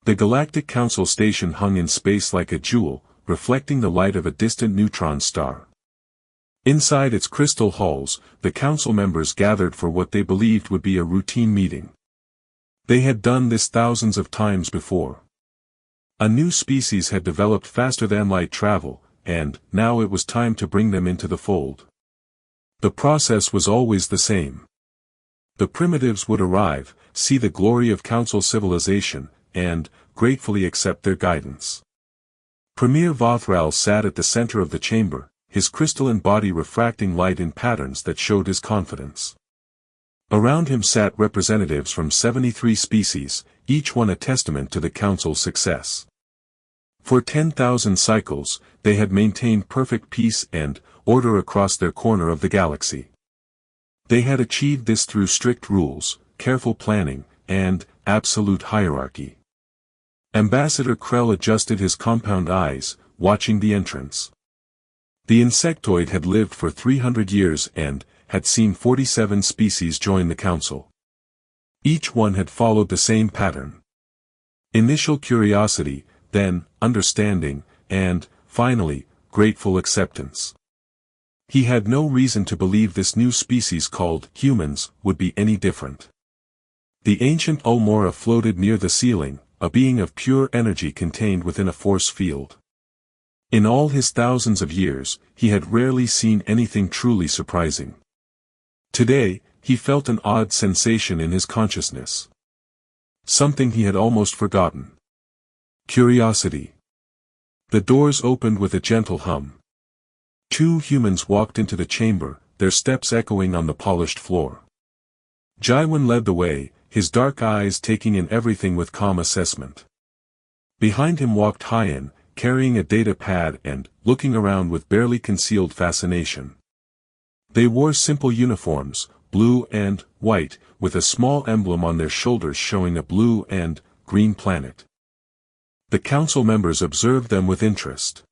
The Galactic Council station hung in space like a jewel, reflecting the light of a distant neutron star. Inside its crystal halls, the council members gathered for what they believed would be a routine meeting. They had done this thousands of times before. A new species had developed faster than light travel, and now it was time to bring them into the fold. The process was always the same. The primitives would arrive, see the glory of council civilization, and gratefully accept their guidance. Premier Vothral sat at the center of the chamber, his crystalline body refracting light in patterns that showed his confidence. Around him sat representatives from 73 species, each one a testament to the council's success. For 10,000 cycles, they had maintained perfect peace and order across their corner of the galaxy. They had achieved this through strict rules, careful planning, and absolute hierarchy. Ambassador Krell adjusted his compound eyes, watching the entrance. The insectoid had lived for 300 years and had seen 47 species join the council. Each one had followed the same pattern. Initial curiosity, then understanding, and, finally, grateful acceptance. He had no reason to believe this new species called humans would be any different. The ancient Ulmora floated near the ceiling, a being of pure energy contained within a force field. In all his thousands of years, he had rarely seen anything truly surprising. Today, he felt an odd sensation in his consciousness. Something he had almost forgotten. Curiosity. The doors opened with a gentle hum. Two humans walked into the chamber, their steps echoing on the polished floor. Jaiwan led the way, his dark eyes taking in everything with calm assessment. Behind him walked Hyan, carrying a data pad and looking around with barely concealed fascination. They wore simple uniforms, blue and white, with a small emblem on their shoulders showing a blue and green planet. The council members observed them with interest.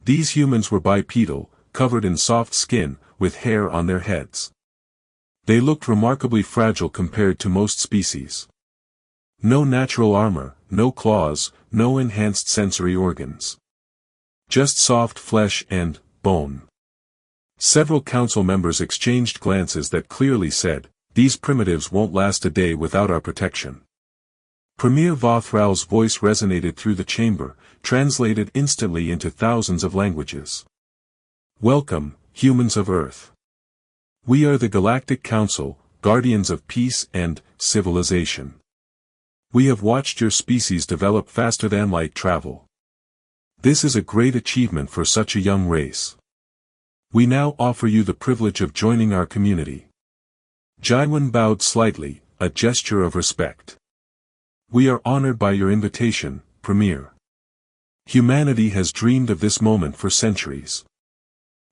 These humans were bipedal, covered in soft skin, with hair on their heads. They looked remarkably fragile compared to most species. No natural armor, no claws, no enhanced sensory organs. Just soft flesh and bone. Several council members exchanged glances that clearly said, "These primitives won't last a day without our protection." Premier Vothral's voice resonated through the chamber, translated instantly into thousands of languages. "Welcome, humans of Earth. We are the Galactic Council, guardians of peace and civilization. We have watched your species develop faster than light travel. This is a great achievement for such a young race. We now offer you the privilege of joining our community." Jaiwan bowed slightly, a gesture of respect. "We are honored by your invitation, Premier. Humanity has dreamed of this moment for centuries."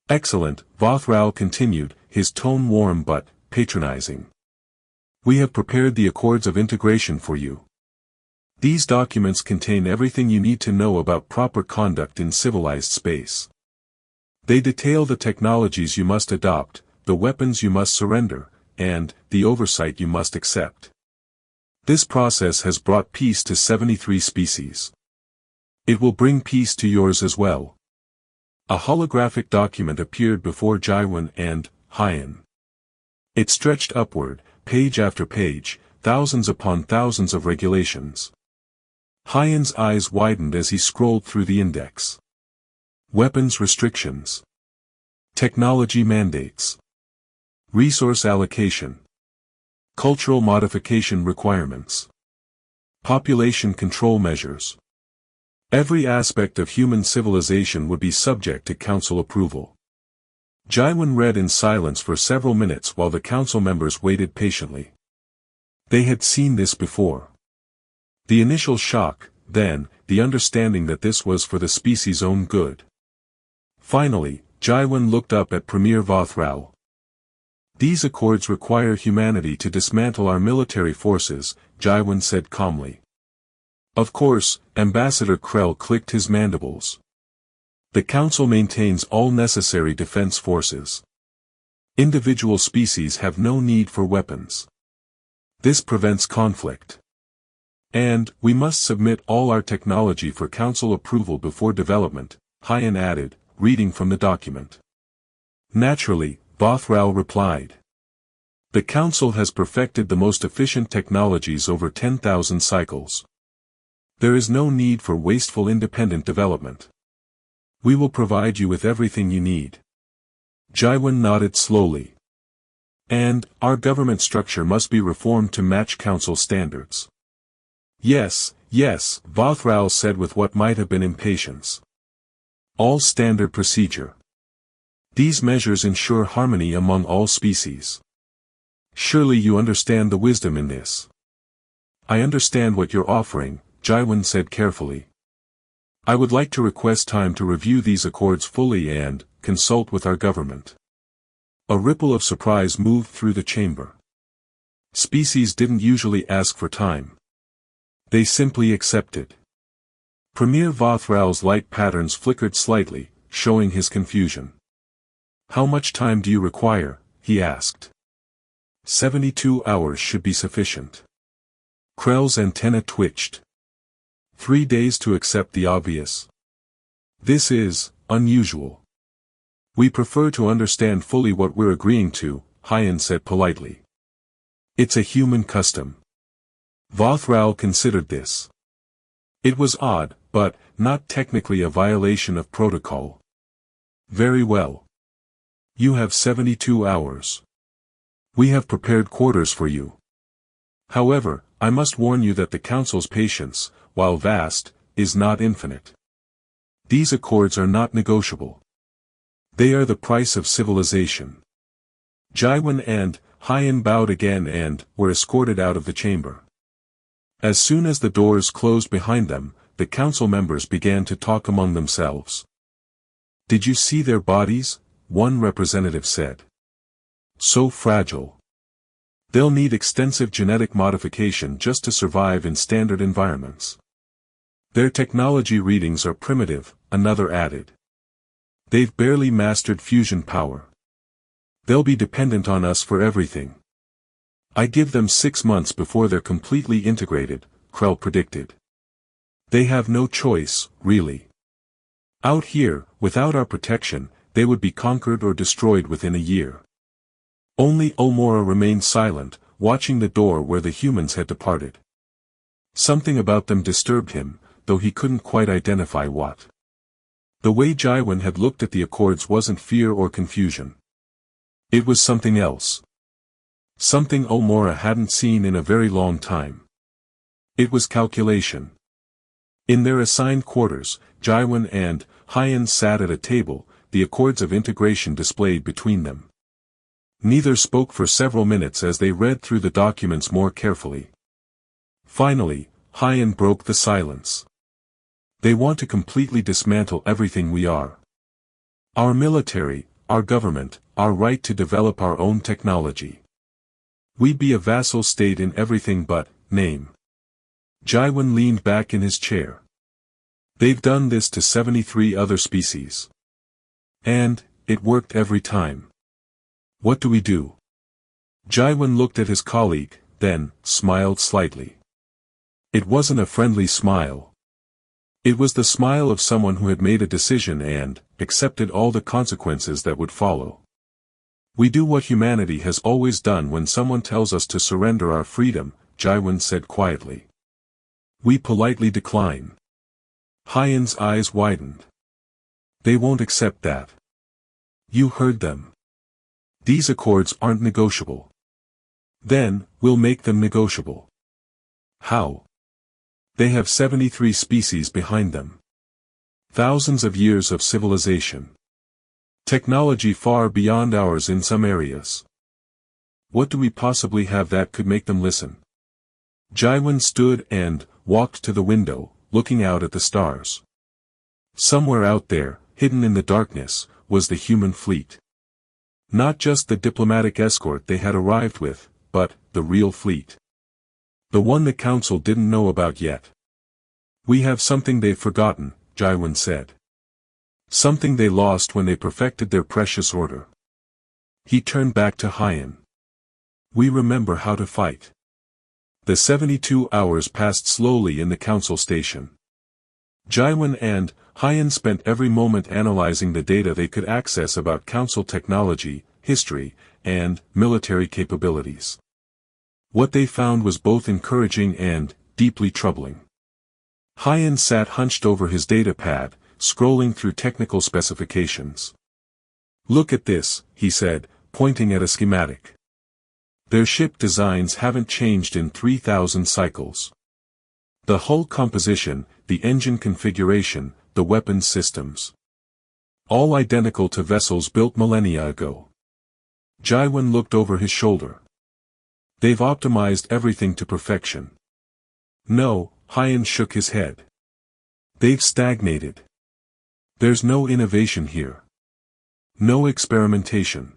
"Excellent," Vothral continued, his tone warm but patronizing. "We have prepared the Accords of Integration for you. These documents contain everything you need to know about proper conduct in civilized space. They detail the technologies you must adopt, the weapons you must surrender, and the oversight you must accept. This process has brought peace to 73 species. It will bring peace to yours as well." A holographic document appeared before Jaiwan and Hyan. It stretched upward, page after page, thousands upon thousands of regulations. Hyan's eyes widened as he scrolled through the index. Weapons restrictions. Technology mandates. Resource allocation. Cultural modification requirements. Population control measures. Every aspect of human civilization would be subject to council approval. Jaiwan read in silence for several minutes while the council members waited patiently. They had seen this before. The initial shock, then, the understanding that this was for the species' own good. Finally, Jaiwan looked up at Premier Vothral. "These accords require humanity to dismantle our military forces," Jaiwan said calmly. Of course, Ambassador Krell clicked his mandibles. "The Council maintains all necessary defense forces. Individual species have no need for weapons. This prevents conflict. And, we must submit all our technology for council approval before development, Hyan added, reading from the document. Naturally, Bothral replied. The council has perfected the most efficient technologies over 10,000 cycles. There is no need for wasteful independent development. We will provide you with everything you need. Jaiwan nodded slowly. And, our government structure must be reformed to match council standards. Yes, Bothral said with what might have been impatience. All standard procedure. These measures ensure harmony among all species. Surely you understand the wisdom in this. I understand what you're offering, Jaiwan said carefully. I would like to request time to review these accords fully and consult with our government. A ripple of surprise moved through the chamber. Species didn't usually ask for time. They simply accepted. Premier Vothral's light patterns flickered slightly, showing his confusion. How much time do you require? He asked. 72 hours should be sufficient. Krell's antenna twitched. 3 days to accept the obvious. This is unusual. We prefer to understand fully what we're agreeing to, Hyan said politely. It's a human custom. Vothral considered this. It was odd, but not technically a violation of protocol. Very well. You have 72 hours. We have prepared quarters for you. However, I must warn you that the Council's patience, while vast, is not infinite. These accords are not negotiable. They are the price of civilization. Jaiwan and Hyan bowed again and were escorted out of the chamber. As soon as the doors closed behind them, the council members began to talk among themselves. Did you see their bodies? One representative said. So fragile. They'll need extensive genetic modification just to survive in standard environments. Their technology readings are primitive, another added. They've barely mastered fusion power. They'll be dependent on us for everything. I give them 6 months before they're completely integrated, Krell predicted. They have no choice, really. Out here, without our protection, they would be conquered or destroyed within a year. Only Omura remained silent, watching the door where the humans had departed. Something about them disturbed him, though he couldn't quite identify what. The way Jaiwan had looked at the accords wasn't fear or confusion. It was something else. Something Omura hadn't seen in a very long time. It was calculation. In their assigned quarters, Jaiwan and Hyan sat at a table, the accords of integration displayed between them. Neither spoke for several minutes as they read through the documents more carefully. Finally, Hyan broke the silence. They want to completely dismantle everything we are. Our military, our government, our right to develop our own technology. We'd be a vassal state in everything but name. Jaiwan leaned back in his chair. They've done this to 73 other species. And, it worked every time. What do we do? Jaiwan looked at his colleague, then, smiled slightly. It wasn't a friendly smile. It was the smile of someone who had made a decision and accepted all the consequences that would follow. We do what humanity has always done when someone tells us to surrender our freedom, Jaiwan said quietly. We politely decline. Hyan's eyes widened. They won't accept that. You heard them. These accords aren't negotiable. Then, we'll make them negotiable. How? They have 73 species behind them. Thousands of years of civilization. Technology far beyond ours in some areas. What do we possibly have that could make them listen? Jaiwan stood and walked to the window, looking out at the stars. Somewhere out there, hidden in the darkness, was the human fleet. Not just the diplomatic escort they had arrived with, but the real fleet. The one the council didn't know about yet. We have something they've forgotten, Jaiwan said. Something they lost when they perfected their precious order. He turned back to Hyan. We remember how to fight. The 72 hours passed slowly in the council station. Jaiwan and Hyan spent every moment analyzing the data they could access about council technology, history, and military capabilities. What they found was both encouraging and deeply troubling. Hyan sat hunched over his data pad, scrolling through technical specifications. "Look at this," he said, pointing at a schematic. "Their ship designs haven't changed in 3,000 cycles. The hull composition, the engine configuration, the weapons systems. All identical to vessels built millennia ago." Jaiwan looked over his shoulder. "They've optimized everything to perfection." "No," Hyan shook his head. "They've stagnated. There's no innovation here. No experimentation.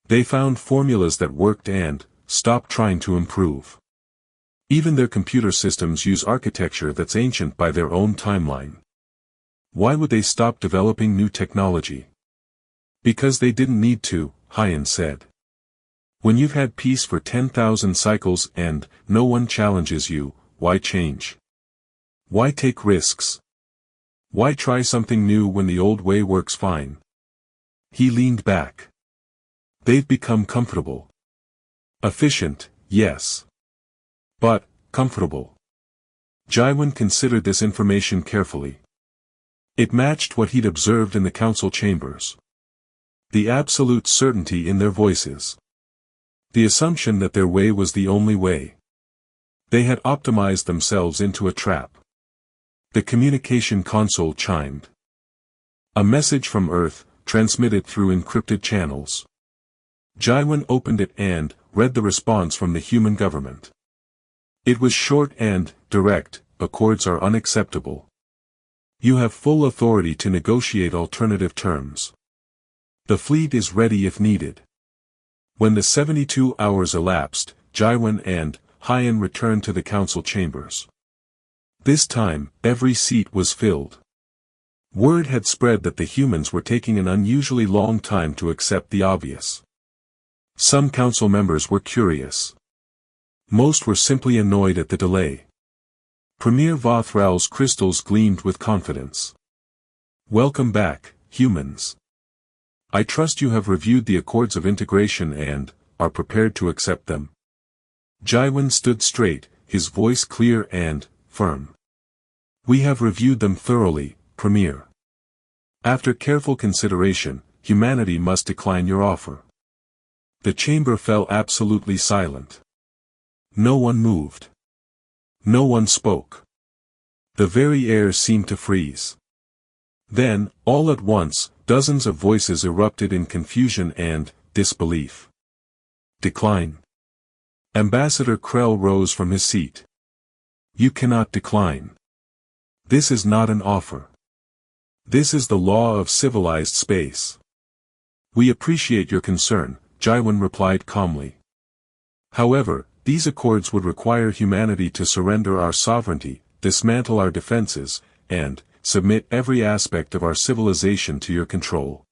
They found formulas that worked and stopped trying to improve. Even their computer systems use architecture that's ancient by their own timeline. Why would they stop developing new technology?" "Because they didn't need to," Hyan said. "When you've had peace for 10,000 cycles and no one challenges you, why change? Why take risks? Why try something new when the old way works fine?" He leaned back. "They've become comfortable. Efficient, yes. But comfortable." Jaiwan considered this information carefully. It matched what he'd observed in the council chambers. The absolute certainty in their voices. The assumption that their way was the only way. They had optimized themselves into a trap. The communication console chimed. A message from Earth, transmitted through encrypted channels. Jaiwan opened it and read the response from the human government. It was short and direct: "Accords are unacceptable. You have full authority to negotiate alternative terms. The fleet is ready if needed." When the 72 hours elapsed, Jaiwan and Hyan returned to the council chambers. This time, every seat was filled. Word had spread that the humans were taking an unusually long time to accept the obvious. Some council members were curious. Most were simply annoyed at the delay. Premier Vothral's crystals gleamed with confidence. "Welcome back, humans. I trust you have reviewed the accords of integration and are prepared to accept them." Jaiwan stood straight, his voice clear and firm. "We have reviewed them thoroughly, Premier. After careful consideration, humanity must decline your offer." The chamber fell absolutely silent. No one moved. No one spoke. The very air seemed to freeze. Then, all at once, dozens of voices erupted in confusion and disbelief. "Decline." Ambassador Krell rose from his seat. "You cannot decline. This is not an offer. This is the law of civilized space." "We appreciate your concern," Jaiwan replied calmly. "However, these accords would require humanity to surrender our sovereignty, dismantle our defenses, and submit every aspect of our civilization to your control.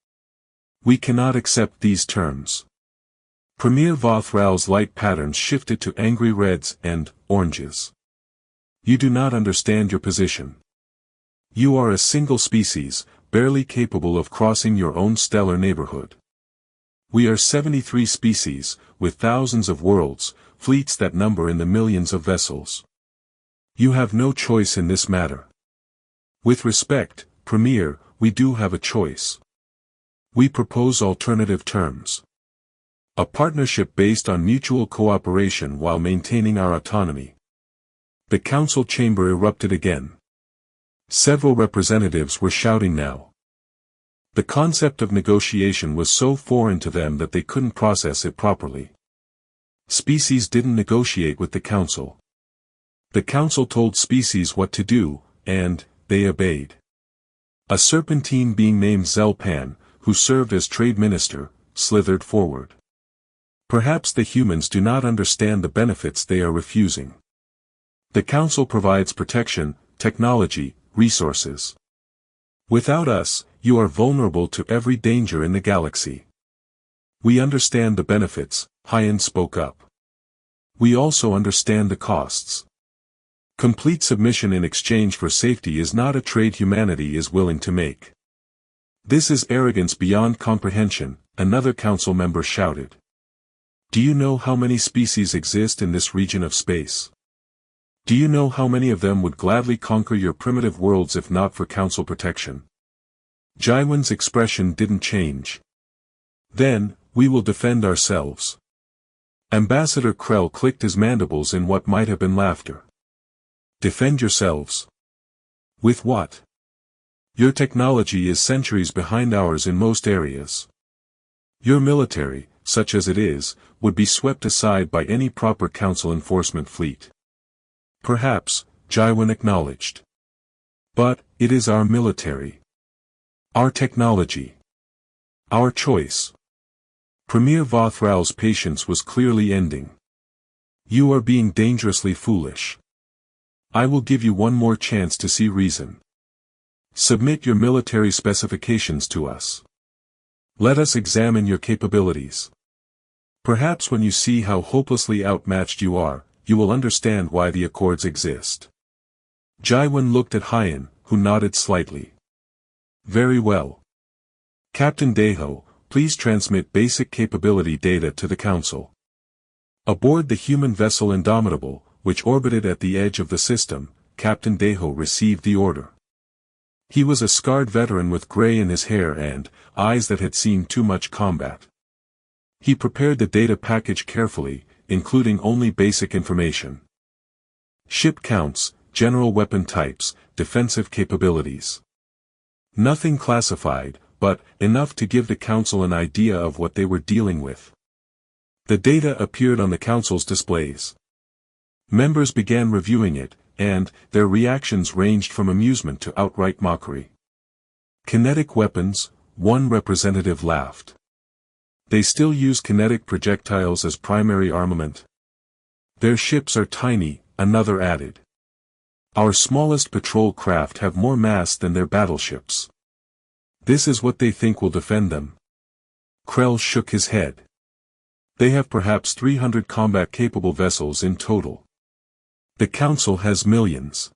We cannot accept these terms." Premier Vothral's light patterns shifted to angry reds and oranges. "You do not understand your position. You are a single species, barely capable of crossing your own stellar neighborhood. We are 73 species, with thousands of worlds, fleets that number in the millions of vessels. You have no choice in this matter. With respect, Premier, we do have a choice. We propose alternative terms. A partnership based on mutual cooperation while maintaining our autonomy." The council chamber erupted again. Several representatives were shouting now. The concept of negotiation was so foreign to them that they couldn't process it properly. Species didn't negotiate with the council. The council told species what to do, and they obeyed. A serpentine being named Zelpan, who served as trade minister, slithered forward. "Perhaps the humans do not understand the benefits they are refusing. The council provides protection, technology, resources. Without us, you are vulnerable to every danger in the galaxy." "We understand the benefits," Hyan spoke up. We also understand the costs. Complete submission in exchange for safety is not a trade humanity is willing to make. This is arrogance beyond comprehension, another council member shouted. Do you know how many species exist in this region of space? Do you know how many of them would gladly conquer your primitive worlds if not for council protection? Jaiwan's expression didn't change. Then, we will defend ourselves. Ambassador Krell clicked his mandibles in what might have been laughter. Defend yourselves. With what? Your technology is centuries behind ours in most areas. Your military, such as it is, would be swept aside by any proper council enforcement fleet. Perhaps, Jaiwan acknowledged. But, it is our military. Our technology. Our choice. Premier Vothral's patience was clearly ending. You are being dangerously foolish. I will give you one more chance to see reason. Submit your military specifications to us. Let us examine your capabilities. Perhaps when you see how hopelessly outmatched you are, you will understand why the Accords exist. Jaiwan looked at Hyan, who nodded slightly. Very well. Captain Deho, please transmit basic capability data to the Council. Aboard the human vessel Indomitable, which orbited at the edge of the system, Captain Deho received the order. He was a scarred veteran with gray in his hair and eyes that had seen too much combat. He prepared the data package carefully, including only basic information. Ship counts, general weapon types, defensive capabilities. Nothing classified, but enough to give the Council an idea of what they were dealing with. The data appeared on the Council's displays. Members began reviewing it, and their reactions ranged from amusement to outright mockery. Kinetic weapons, one representative laughed. They still use kinetic projectiles as primary armament. Their ships are tiny, another added. Our smallest patrol craft have more mass than their battleships. This is what they think will defend them. Krell shook his head. They have perhaps 300 combat-capable vessels in total. The Council has millions.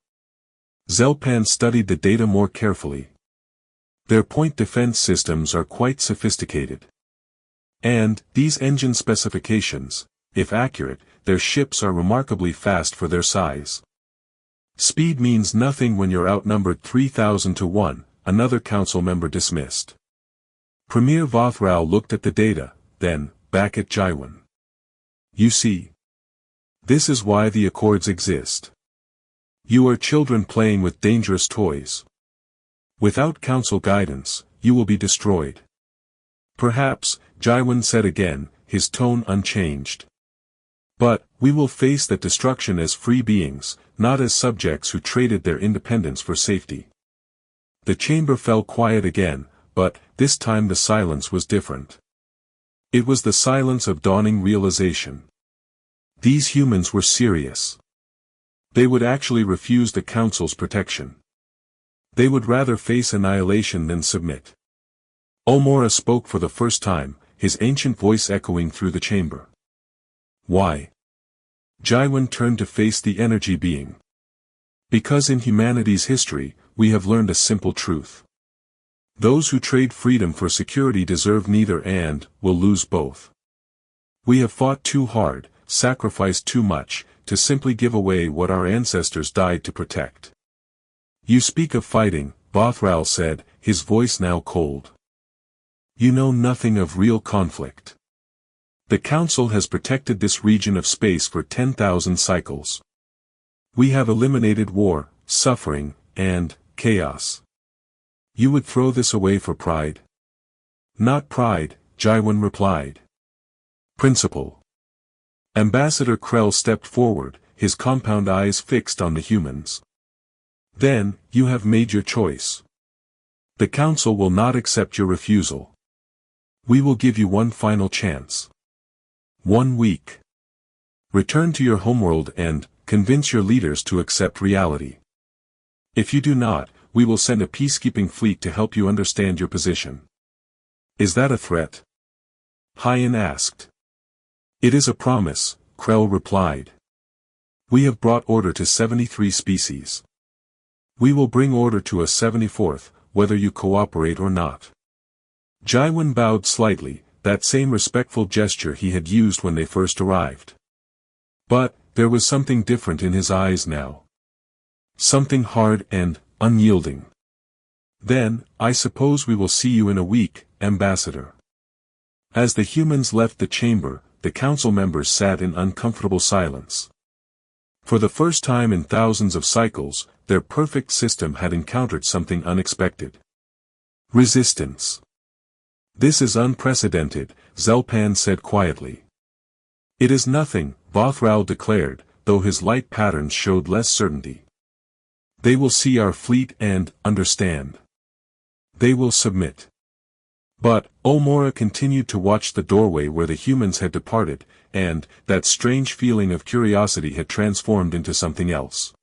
Zelpan studied the data more carefully. Their point defense systems are quite sophisticated. And, these engine specifications, if accurate, their ships are remarkably fast for their size. Speed means nothing when you're outnumbered 3,000 to 1, another Council member dismissed. Premier Vothral looked at the data, then, back at Jaiwan. You see. This is why the Accords exist. You are children playing with dangerous toys. Without Council guidance, you will be destroyed. Perhaps, Jaiwan said again, his tone unchanged. But, we will face that destruction as free beings, not as subjects who traded their independence for safety. The chamber fell quiet again, but, this time the silence was different. It was the silence of dawning realization. These humans were serious. They would actually refuse the Council's protection. They would rather face annihilation than submit. Omora spoke for the first time, his ancient voice echoing through the chamber. Why? Jaiwan turned to face the energy being. Because in humanity's history, we have learned a simple truth. Those who trade freedom for security deserve neither and will lose both. We have fought too hard, sacrificed too much, to simply give away what our ancestors died to protect. You speak of fighting, Bothral said, his voice now cold. You know nothing of real conflict. The Council has protected this region of space for 10,000 cycles. We have eliminated war, suffering, and chaos. You would throw this away for pride? Not pride, Jaiwan replied. Principle. Ambassador Krell stepped forward, his compound eyes fixed on the humans. Then, you have made your choice. The Council will not accept your refusal. We will give you one final chance. 1 week. Return to your homeworld and convince your leaders to accept reality. If you do not, we will send a peacekeeping fleet to help you understand your position. Is that a threat? Hyan asked. It is a promise, Krell replied. We have brought order to 73 species. We will bring order to a 74th, whether you cooperate or not. Jaiwan bowed slightly, that same respectful gesture he had used when they first arrived. But, there was something different in his eyes now. Something hard and unyielding. Then, I suppose we will see you in a week, Ambassador. As the humans left the chamber, the council members sat in uncomfortable silence. For the first time in thousands of cycles, their perfect system had encountered something unexpected. Resistance. This is unprecedented, Zelpan said quietly. It is nothing, Bothral declared, though his light patterns showed less certainty. They will see our fleet and understand. They will submit. But, Omora continued to watch the doorway where the humans had departed, and, that strange feeling of curiosity had transformed into something else.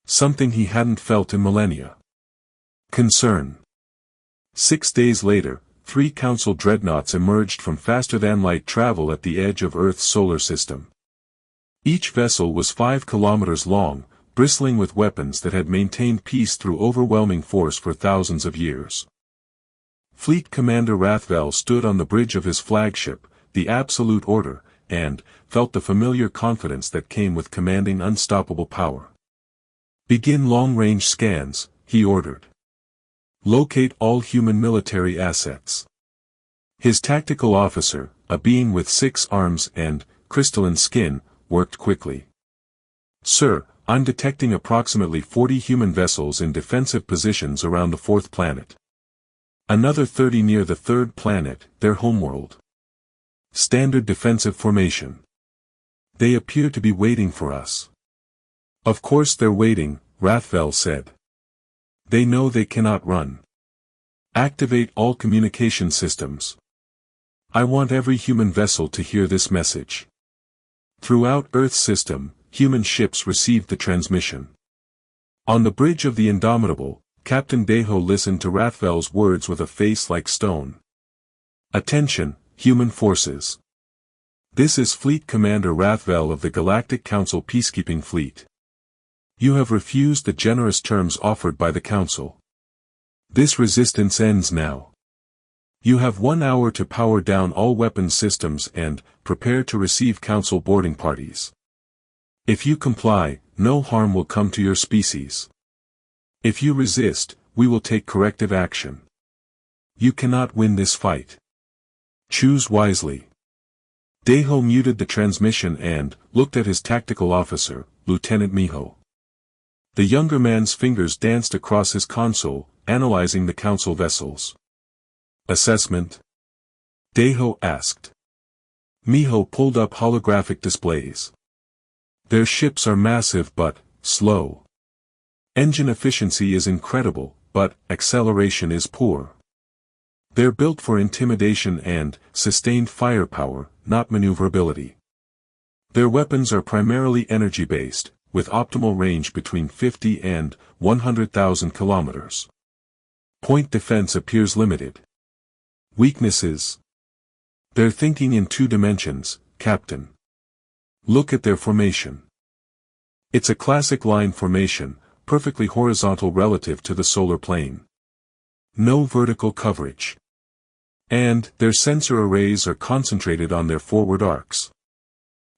Something he hadn't felt in millennia. Concern. 6 days later, 3 council dreadnoughts emerged from faster-than-light travel at the edge of Earth's solar system. Each vessel was 5 kilometers long, bristling with weapons that had maintained peace through overwhelming force for thousands of years. Fleet Commander Rathvel stood on the bridge of his flagship, the Absolute Order, and felt the familiar confidence that came with commanding unstoppable power. Begin long-range scans, he ordered. Locate all human military assets. His tactical officer, a being with 6 arms and crystalline skin, worked quickly. Sir, I'm detecting approximately 40 human vessels in defensive positions around the 4th planet. Another 30 near the 3rd planet, their homeworld. Standard defensive formation. They appear to be waiting for us. Of course they're waiting, Rathvel said. They know they cannot run. Activate all communication systems. I want every human vessel to hear this message. Throughout Earth's system, human ships received the transmission. On the bridge of the Indomitable, Captain Deho listened to Rathvel's words with a face like stone. Attention, human forces. This is Fleet Commander Rathvel of the Galactic Council Peacekeeping Fleet. You have refused the generous terms offered by the Council. This resistance ends now. You have 1 hour to power down all weapons systems and prepare to receive Council boarding parties. If you comply, no harm will come to your species. If you resist, we will take corrective action. You cannot win this fight. Choose wisely. Deho muted the transmission and looked at his tactical officer, Lieutenant Miho. The younger man's fingers danced across his console, analyzing the council vessels. Assessment? Deho asked. Miho pulled up holographic displays. Their ships are massive but slow. Engine efficiency is incredible, but acceleration is poor. They're built for intimidation and sustained firepower, not maneuverability. Their weapons are primarily energy-based, with optimal range between 50 and 100,000 kilometers. Point defense appears limited. Weaknesses. They're thinking in 2 dimensions, Captain. Look at their formation. It's a classic line formation, perfectly horizontal relative to the solar plane. No vertical coverage. And their sensor arrays are concentrated on their forward arcs.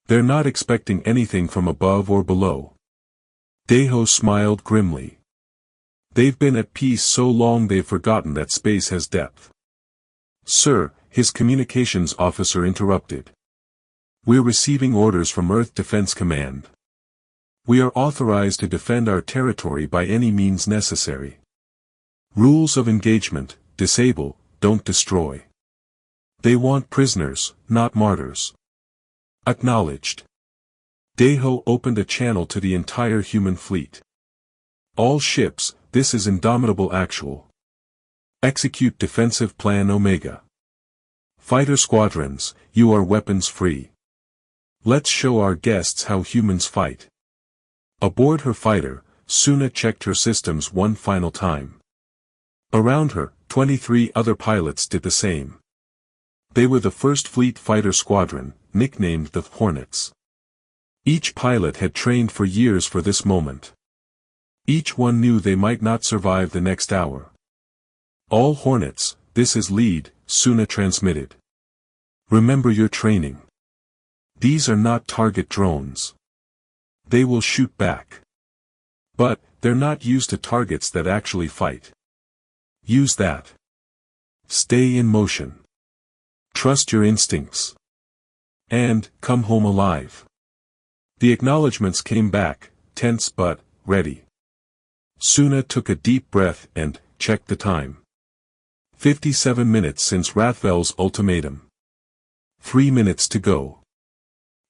They're not expecting anything from above or below. Deho smiled grimly. They've been at peace so long they've forgotten that space has depth. Sir, his communications officer interrupted. We're receiving orders from Earth Defense Command. We are authorized to defend our territory by any means necessary. Rules of engagement: disable, don't destroy. They want prisoners, not martyrs. Acknowledged. Deho opened a channel to the entire human fleet. All ships, this is Indomitable Actual. Execute Defensive Plan Omega. Fighter squadrons, you are weapons free. Let's show our guests how humans fight. Aboard her fighter, Suna checked her systems one final time. Around her, 23 other pilots did the same. They were the first Fleet Fighter Squadron, nicknamed the Hornets. Each pilot had trained for years for this moment. Each one knew they might not survive the next hour. All Hornets, this is lead, Suna transmitted. Remember your training. These are not target drones. They will shoot back. But, they're not used to targets that actually fight. Use that. Stay in motion. Trust your instincts. And, come home alive. The acknowledgements came back, tense but, ready. Suna took a deep breath and, checked the time. 57 minutes since Rathvel's ultimatum. 3 minutes to go.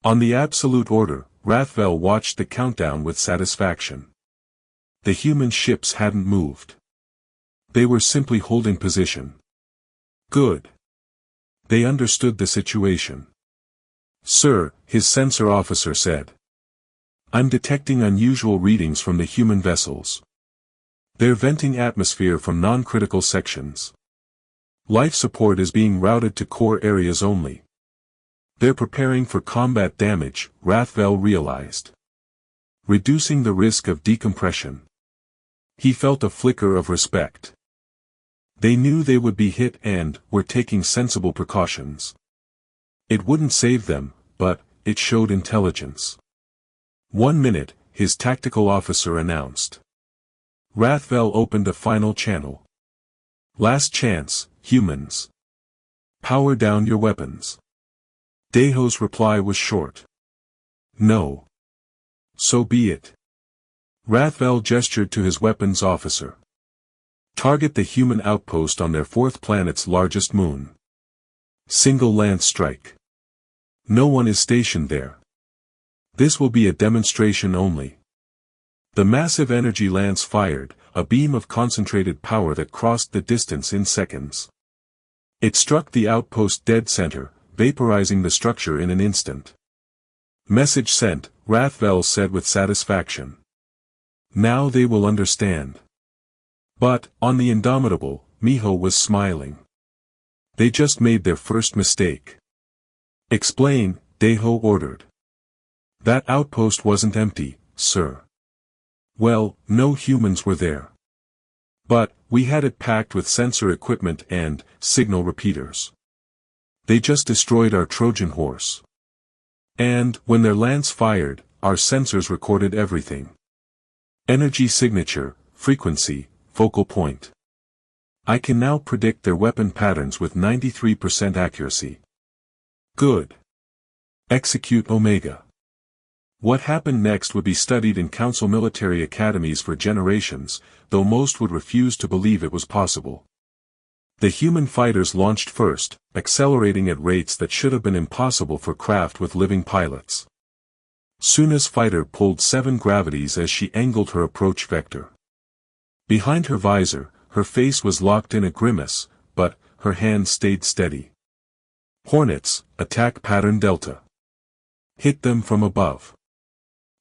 On the absolute order, Rathvel watched the countdown with satisfaction. The human ships hadn't moved. They were simply holding position. Good. They understood the situation. Sir, his sensor officer said. I'm detecting unusual readings from the human vessels. They're venting atmosphere from non-critical sections. Life support is being routed to core areas only. They're preparing for combat damage, Rathvel realized. Reducing the risk of decompression. He felt a flicker of respect. They knew they would be hit and were taking sensible precautions. It wouldn't save them, but it showed intelligence. 1 minute, his tactical officer announced. Rathvel opened a final channel. Last chance, humans. Power down your weapons. Deho's reply was short. No. So be it. Rathvel gestured to his weapons officer. Target the human outpost on their fourth planet's largest moon. Single lance strike. No one is stationed there. This will be a demonstration only. The massive energy lance fired, a beam of concentrated power that crossed the distance in seconds. It struck the outpost dead center, vaporizing the structure in an instant. Message sent, Rathvel said with satisfaction. Now they will understand. But, on the Indomitable, Miho was smiling. They just made their first mistake. Explain, Deho ordered. That outpost wasn't empty, sir. Well, no humans were there. But, we had it packed with sensor equipment and signal repeaters. They just destroyed our Trojan horse. And, when their lance fired, our sensors recorded everything. Energy signature, frequency, focal point. I can now predict their weapon patterns with 93% accuracy. Good. Execute Omega. What happened next would be studied in Council military academies for generations, though most would refuse to believe it was possible. The human fighters launched first, accelerating at rates that should have been impossible for craft with living pilots. Suna's fighter pulled 7 gravities as she angled her approach vector. Behind her visor, her face was locked in a grimace, but her hand stayed steady. Hornets, attack pattern Delta. Hit them from above.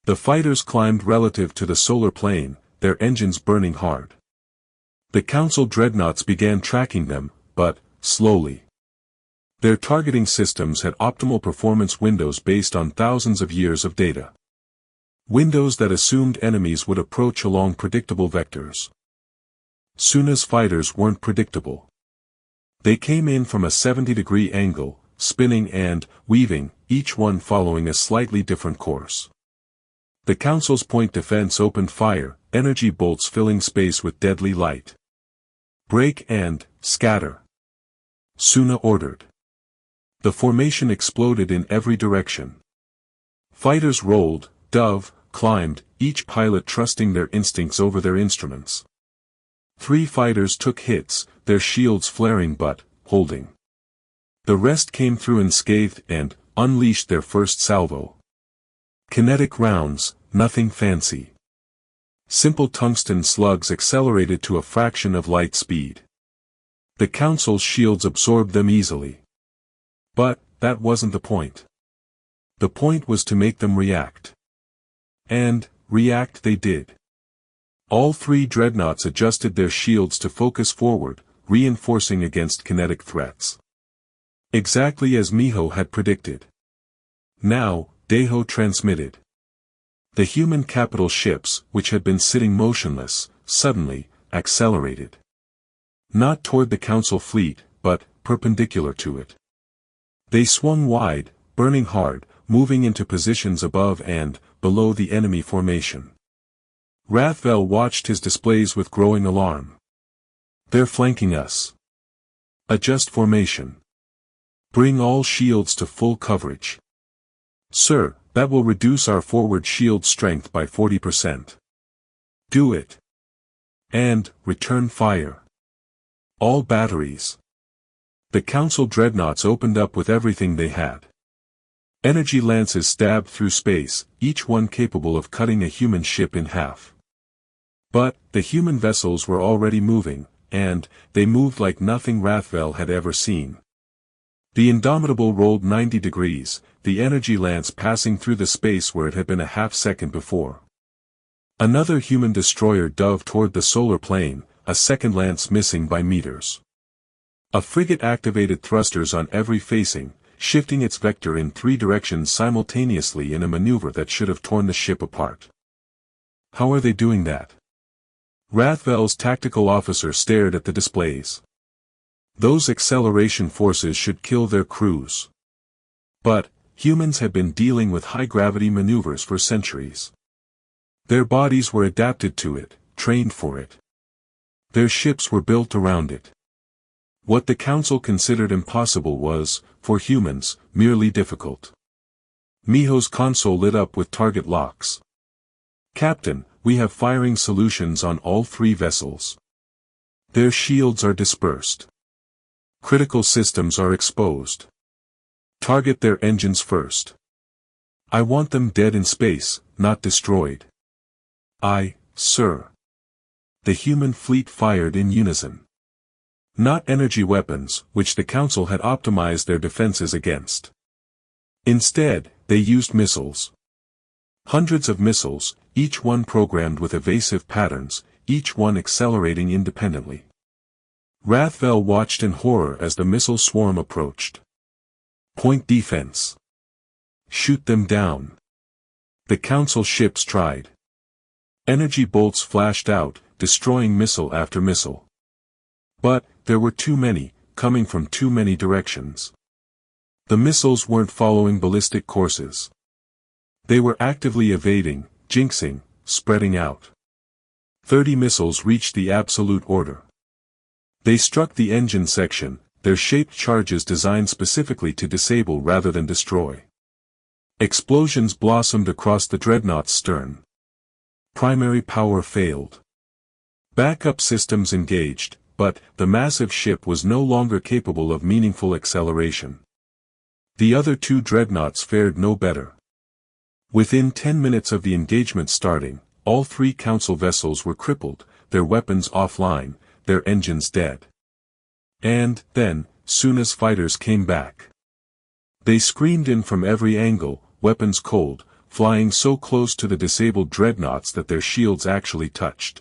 The fighters climbed relative to the solar plane, their engines burning hard. The Council dreadnoughts began tracking them, but slowly. Their targeting systems had optimal performance windows based on thousands of years of data. Windows that assumed enemies would approach along predictable vectors. Suna's fighters weren't predictable. They came in from a 70-degree angle, spinning and weaving, each one following a slightly different course. The Council's point defense opened fire, energy bolts filling space with deadly light. Break and scatter. Suna ordered. The formation exploded in every direction. Fighters rolled, dove, climbed, each pilot trusting their instincts over their instruments. 3 fighters took hits, their shields flaring but holding. The rest came through unscathed and unleashed their first salvo. Kinetic rounds, nothing fancy. Simple tungsten slugs accelerated to a fraction of light speed. The Council's shields absorbed them easily. But, that wasn't the point. The point was to make them react. And, react they did. All 3 dreadnoughts adjusted their shields to focus forward, reinforcing against kinetic threats. Exactly as Miho had predicted. Now, Deho transmitted. The human capital ships, which had been sitting motionless, suddenly accelerated. Not toward the Council fleet, but perpendicular to it. They swung wide, burning hard, moving into positions above and below the enemy formation. Rathvel watched his displays with growing alarm. They're flanking us. Adjust formation. Bring all shields to full coverage. Sir, that will reduce our forward shield strength by 40%. Do it. And, return fire. All batteries. The Council dreadnoughts opened up with everything they had. Energy lances stabbed through space, each one capable of cutting a human ship in half. But, the human vessels were already moving, and, they moved like nothing Rathvel had ever seen. The Indomitable rolled 90 degrees, the energy lance passing through the space where it had been a half-second before. Another human destroyer dove toward the solar plane, a second lance missing by meters. A frigate activated thrusters on every facing, shifting its vector in 3 directions simultaneously in a maneuver that should have torn the ship apart. How are they doing that? Rathvel's tactical officer stared at the displays. Those acceleration forces should kill their crews. But, humans had been dealing with high-gravity maneuvers for centuries. Their bodies were adapted to it, trained for it. Their ships were built around it. What the Council considered impossible was, for humans, merely difficult. Miho's console lit up with target locks. Captain, we have firing solutions on all 3 vessels. Their shields are dispersed. Critical systems are exposed. Target their engines first. I want them dead in space, not destroyed. Aye, sir. The human fleet fired in unison. Not energy weapons, which the Council had optimized their defenses against. Instead, they used missiles. Hundreds of missiles, each one programmed with evasive patterns, each one accelerating independently. Rathvel watched in horror as the missile swarm approached. Point defense. Shoot them down. The Council ships tried. Energy bolts flashed out, destroying missile after missile. But, there were too many, coming from too many directions. The missiles weren't following ballistic courses. They were actively evading, jinxing, spreading out. 30 missiles reached the absolute order. They struck the engine section, their shaped charges designed specifically to disable rather than destroy. Explosions blossomed across the dreadnought's stern. Primary power failed. Backup systems engaged, but the massive ship was no longer capable of meaningful acceleration. The other 2 dreadnoughts fared no better. Within 10 minutes of the engagement starting, all 3 Council vessels were crippled, their weapons offline, their engines dead. And, then, soon as fighters came back. They screamed in from every angle, weapons cold, flying so close to the disabled dreadnoughts that their shields actually touched.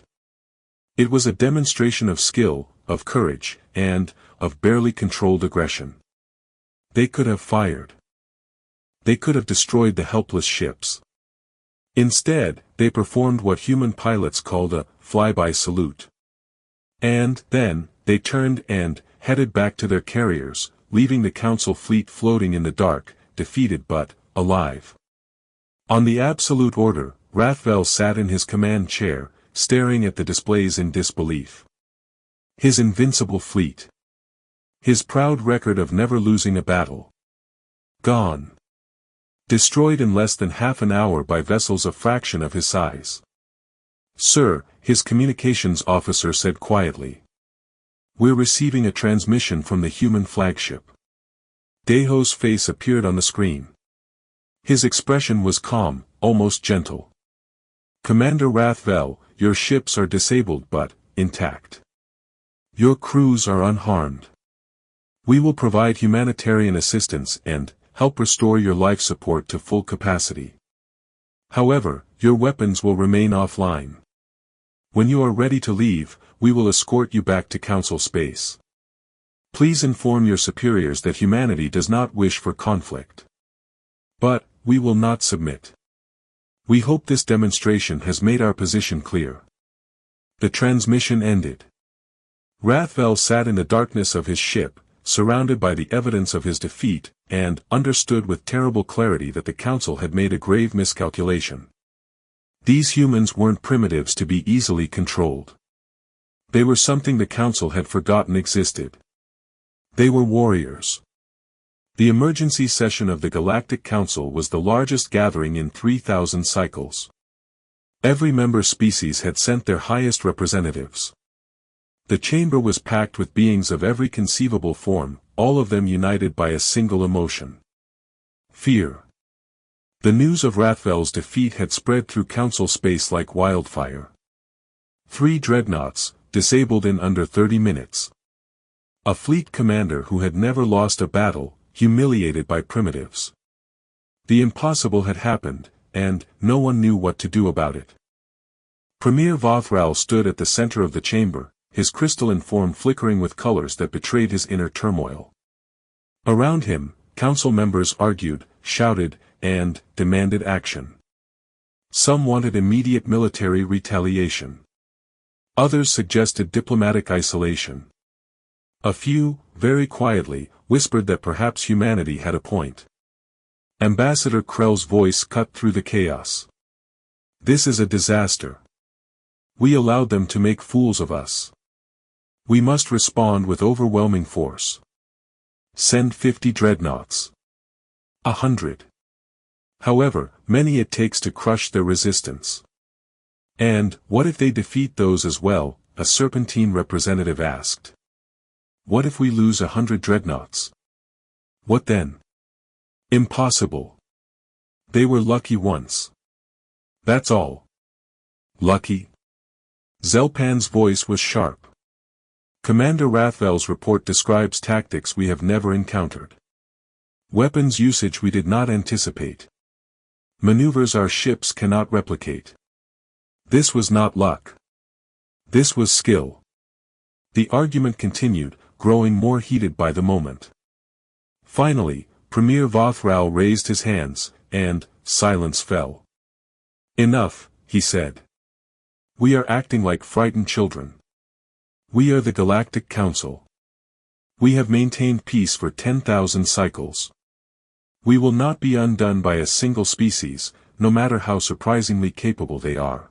It was a demonstration of skill, of courage, and, of barely controlled aggression. They could have fired. They could have destroyed the helpless ships. Instead, they performed what human pilots called a flyby salute. And, then, they turned and headed back to their carriers, leaving the Council fleet floating in the dark, defeated but alive. On the absolute order, Rathvel sat in his command chair, staring at the displays in disbelief. His invincible fleet. His proud record of never losing a battle. Gone. Destroyed in less than half an hour by vessels a fraction of his size. Sir, his communications officer said quietly. We're receiving a transmission from the human flagship. Deho's face appeared on the screen. His expression was calm, almost gentle. Commander Rathvel, your ships are disabled but intact. Your crews are unharmed. We will provide humanitarian assistance and help restore your life support to full capacity. However, your weapons will remain offline. When you are ready to leave, we will escort you back to Council space. Please inform your superiors that humanity does not wish for conflict. But, we will not submit. We hope this demonstration has made our position clear. The transmission ended. Rathvel sat in the darkness of his ship, surrounded by the evidence of his defeat, and understood with terrible clarity that the Council had made a grave miscalculation. These humans weren't primitives to be easily controlled. They were something the Council had forgotten existed. They were warriors. The emergency session of the Galactic Council was the largest gathering in 3,000 cycles. Every member species had sent their highest representatives. The chamber was packed with beings of every conceivable form, all of them united by a single emotion: fear. The news of Rathvel's defeat had spread through Council space like wildfire. 3 dreadnoughts, disabled in under 30 minutes. A fleet commander who had never lost a battle, humiliated by primitives. The impossible had happened, and no one knew what to do about it. Premier Vothral stood at the center of the chamber, his crystalline form flickering with colors that betrayed his inner turmoil. Around him, council members argued, shouted, and demanded action. Some wanted immediate military retaliation. Others suggested diplomatic isolation. A few, very quietly, whispered that perhaps humanity had a point. Ambassador Krell's voice cut through the chaos. This is a disaster. We allowed them to make fools of us. We must respond with overwhelming force. Send 50 dreadnoughts. 100. However many it takes to crush their resistance. And what if they defeat those as well? A Serpentine representative asked. What if we lose 100 dreadnoughts? What then? Impossible. They were lucky once. That's all. Lucky? Zelpan's voice was sharp. Commander Rathvel's report describes tactics we have never encountered. Weapons usage we did not anticipate. Maneuvers our ships cannot replicate. This was not luck. This was skill. The argument continued, growing more heated by the moment. Finally, Premier Vothral raised his hands, and silence fell. Enough, he said. We are acting like frightened children. We are the Galactic Council. We have maintained peace for 10,000 cycles. We will not be undone by a single species, no matter how surprisingly capable they are.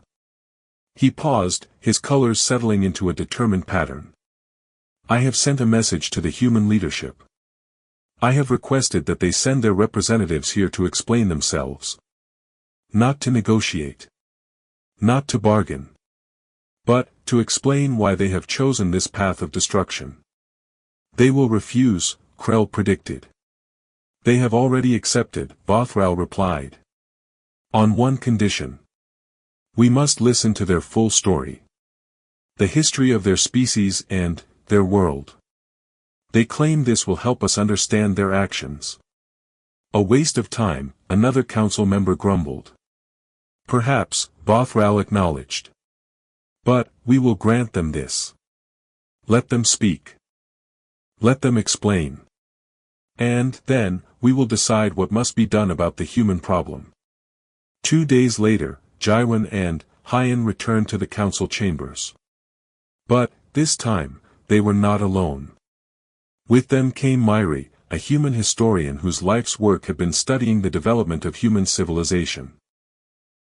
He paused, his colors settling into a determined pattern. I have sent a message to the human leadership. I have requested that they send their representatives here to explain themselves. Not to negotiate. Not to bargain. But, to explain why they have chosen this path of destruction. They will refuse, Krell predicted. They have already accepted, Vothral replied. On one condition. We must listen to their full story. The history of their species and their world. They claim this will help us understand their actions. A waste of time, another council member grumbled. Perhaps, Vothral acknowledged. But, we will grant them this. Let them speak. Let them explain. And, then, we will decide what must be done about the human problem. 2 days later, Jaiwan and Hyan returned to the council chambers. But, this time, they were not alone. With them came Myri, a human historian whose life's work had been studying the development of human civilization.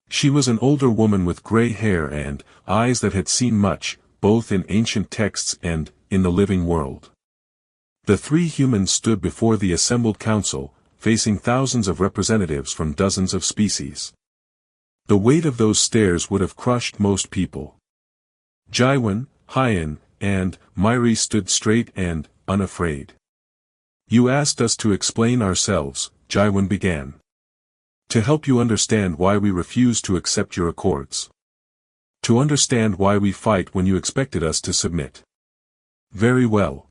She was an older woman with gray hair and eyes that had seen much, both in ancient texts and in the living world. The 3 humans stood before the assembled council, facing thousands of representatives from dozens of species. The weight of those stares would have crushed most people. Jaiwan, Hyan, and Myri stood straight and unafraid. You asked us to explain ourselves, Jaiwan began. To help you understand why we refuse to accept your accords. To understand why we fight when you expected us to submit. Very well.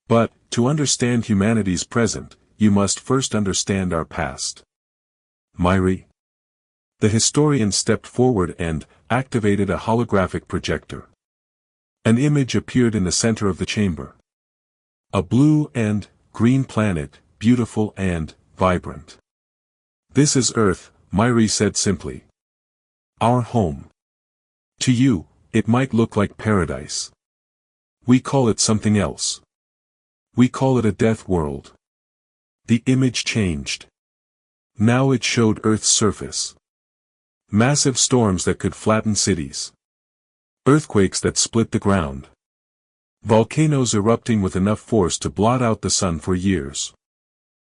But, to understand humanity's present, you must first understand our past. Myri. The historian stepped forward and activated a holographic projector. An image appeared in the center of the chamber. A blue and green planet, beautiful and vibrant. This is Earth, Myri said simply. Our home. To you, it might look like paradise. We call it something else. We call it a death world. The image changed. Now it showed Earth's surface. Massive storms that could flatten cities. Earthquakes that split the ground. Volcanoes erupting with enough force to blot out the sun for years.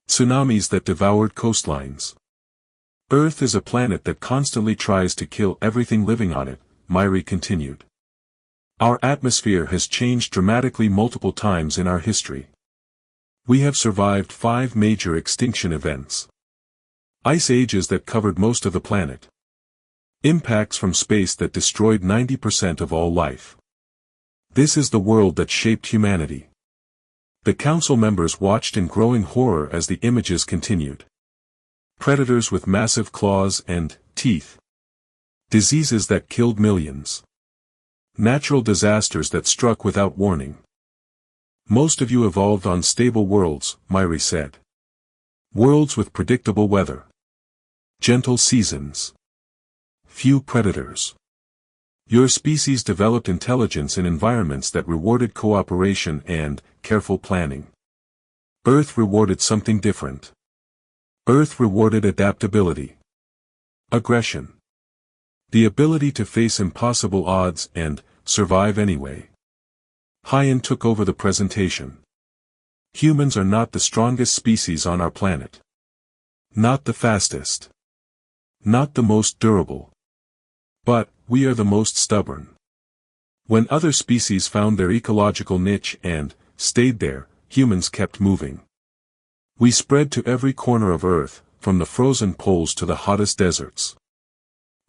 Tsunamis that devoured coastlines. Earth is a planet that constantly tries to kill everything living on it, Myri continued. Our atmosphere has changed dramatically multiple times in our history. We have survived 5 major extinction events. Ice ages that covered most of the planet. Impacts from space that destroyed 90% of all life. This is the world that shaped humanity. The council members watched in growing horror as the images continued. Predators with massive claws and teeth. Diseases that killed millions. Natural disasters that struck without warning. Most of you evolved on stable worlds, Myri said. Worlds with predictable weather. Gentle seasons. Few predators. Your species developed intelligence in environments that rewarded cooperation and careful planning. Earth rewarded something different. Earth rewarded adaptability. Aggression. The ability to face impossible odds and survive anyway. Hyan took over the presentation. Humans are not the strongest species on our planet. Not the fastest. Not the most durable. But we are the most stubborn. When other species found their ecological niche and stayed there, humans kept moving. We spread to every corner of Earth, from the frozen poles to the hottest deserts.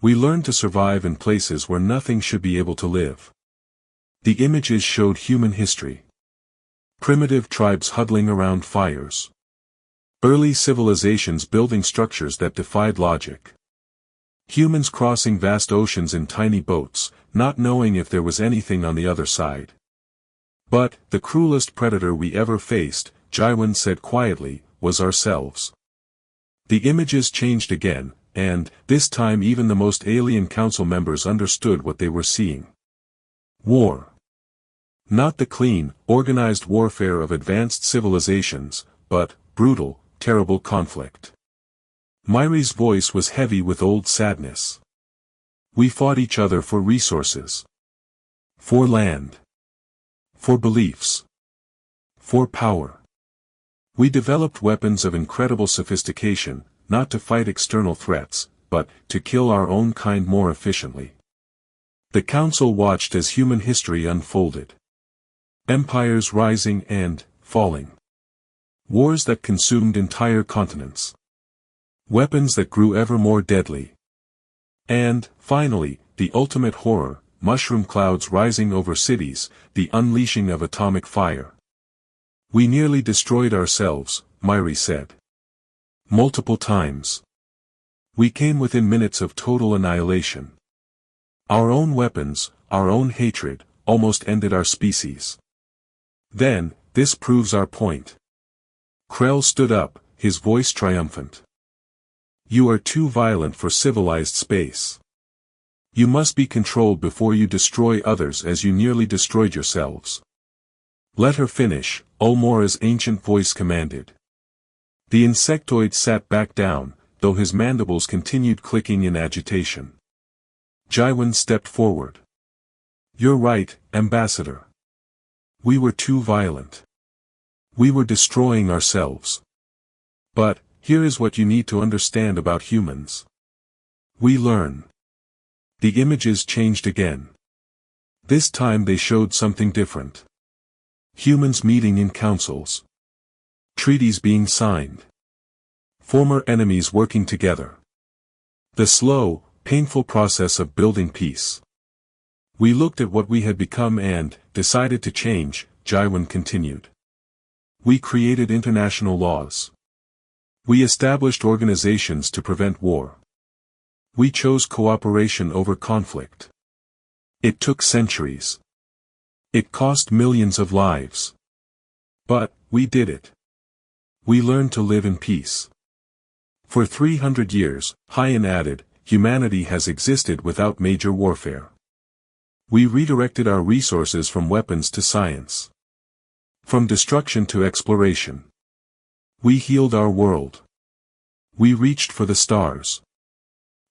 We learned to survive in places where nothing should be able to live. The images showed human history. Primitive tribes huddling around fires. Early civilizations building structures that defied logic. Humans crossing vast oceans in tiny boats, not knowing if there was anything on the other side. But, the cruelest predator we ever faced, Jaiwan said quietly, was ourselves. The images changed again, and, this time even the most alien council members understood what they were seeing. War. Not the clean, organized warfare of advanced civilizations, but, brutal, terrible conflict. Myri's voice was heavy with old sadness. We fought each other for resources. For land. For beliefs. For power. We developed weapons of incredible sophistication, not to fight external threats, but to kill our own kind more efficiently. The council watched as human history unfolded. Empires rising and falling. Wars that consumed entire continents. Weapons that grew ever more deadly. And, finally, the ultimate horror, mushroom clouds rising over cities, the unleashing of atomic fire. We nearly destroyed ourselves, Myri said. Multiple times. We came within minutes of total annihilation. Our own weapons, our own hatred, almost ended our species. Then, this proves our point. Krell stood up, his voice triumphant. You are too violent for civilized space. You must be controlled before you destroy others as you nearly destroyed yourselves. Let her finish, Ulmora's ancient voice commanded. The insectoid sat back down, though his mandibles continued clicking in agitation. Jaiwan stepped forward. You're right, Ambassador. We were too violent. We were destroying ourselves. But, here is what you need to understand about humans. We learn. The images changed again. This time they showed something different. Humans meeting in councils. Treaties being signed. Former enemies working together. The slow, painful process of building peace. We looked at what we had become and decided to change, Jaiwan continued. We created international laws. We established organizations to prevent war. We chose cooperation over conflict. It took centuries. It cost millions of lives. But, we did it. We learned to live in peace. For 300 years, Hyan added, humanity has existed without major warfare. We redirected our resources from weapons to science. From destruction to exploration. We healed our world. We reached for the stars.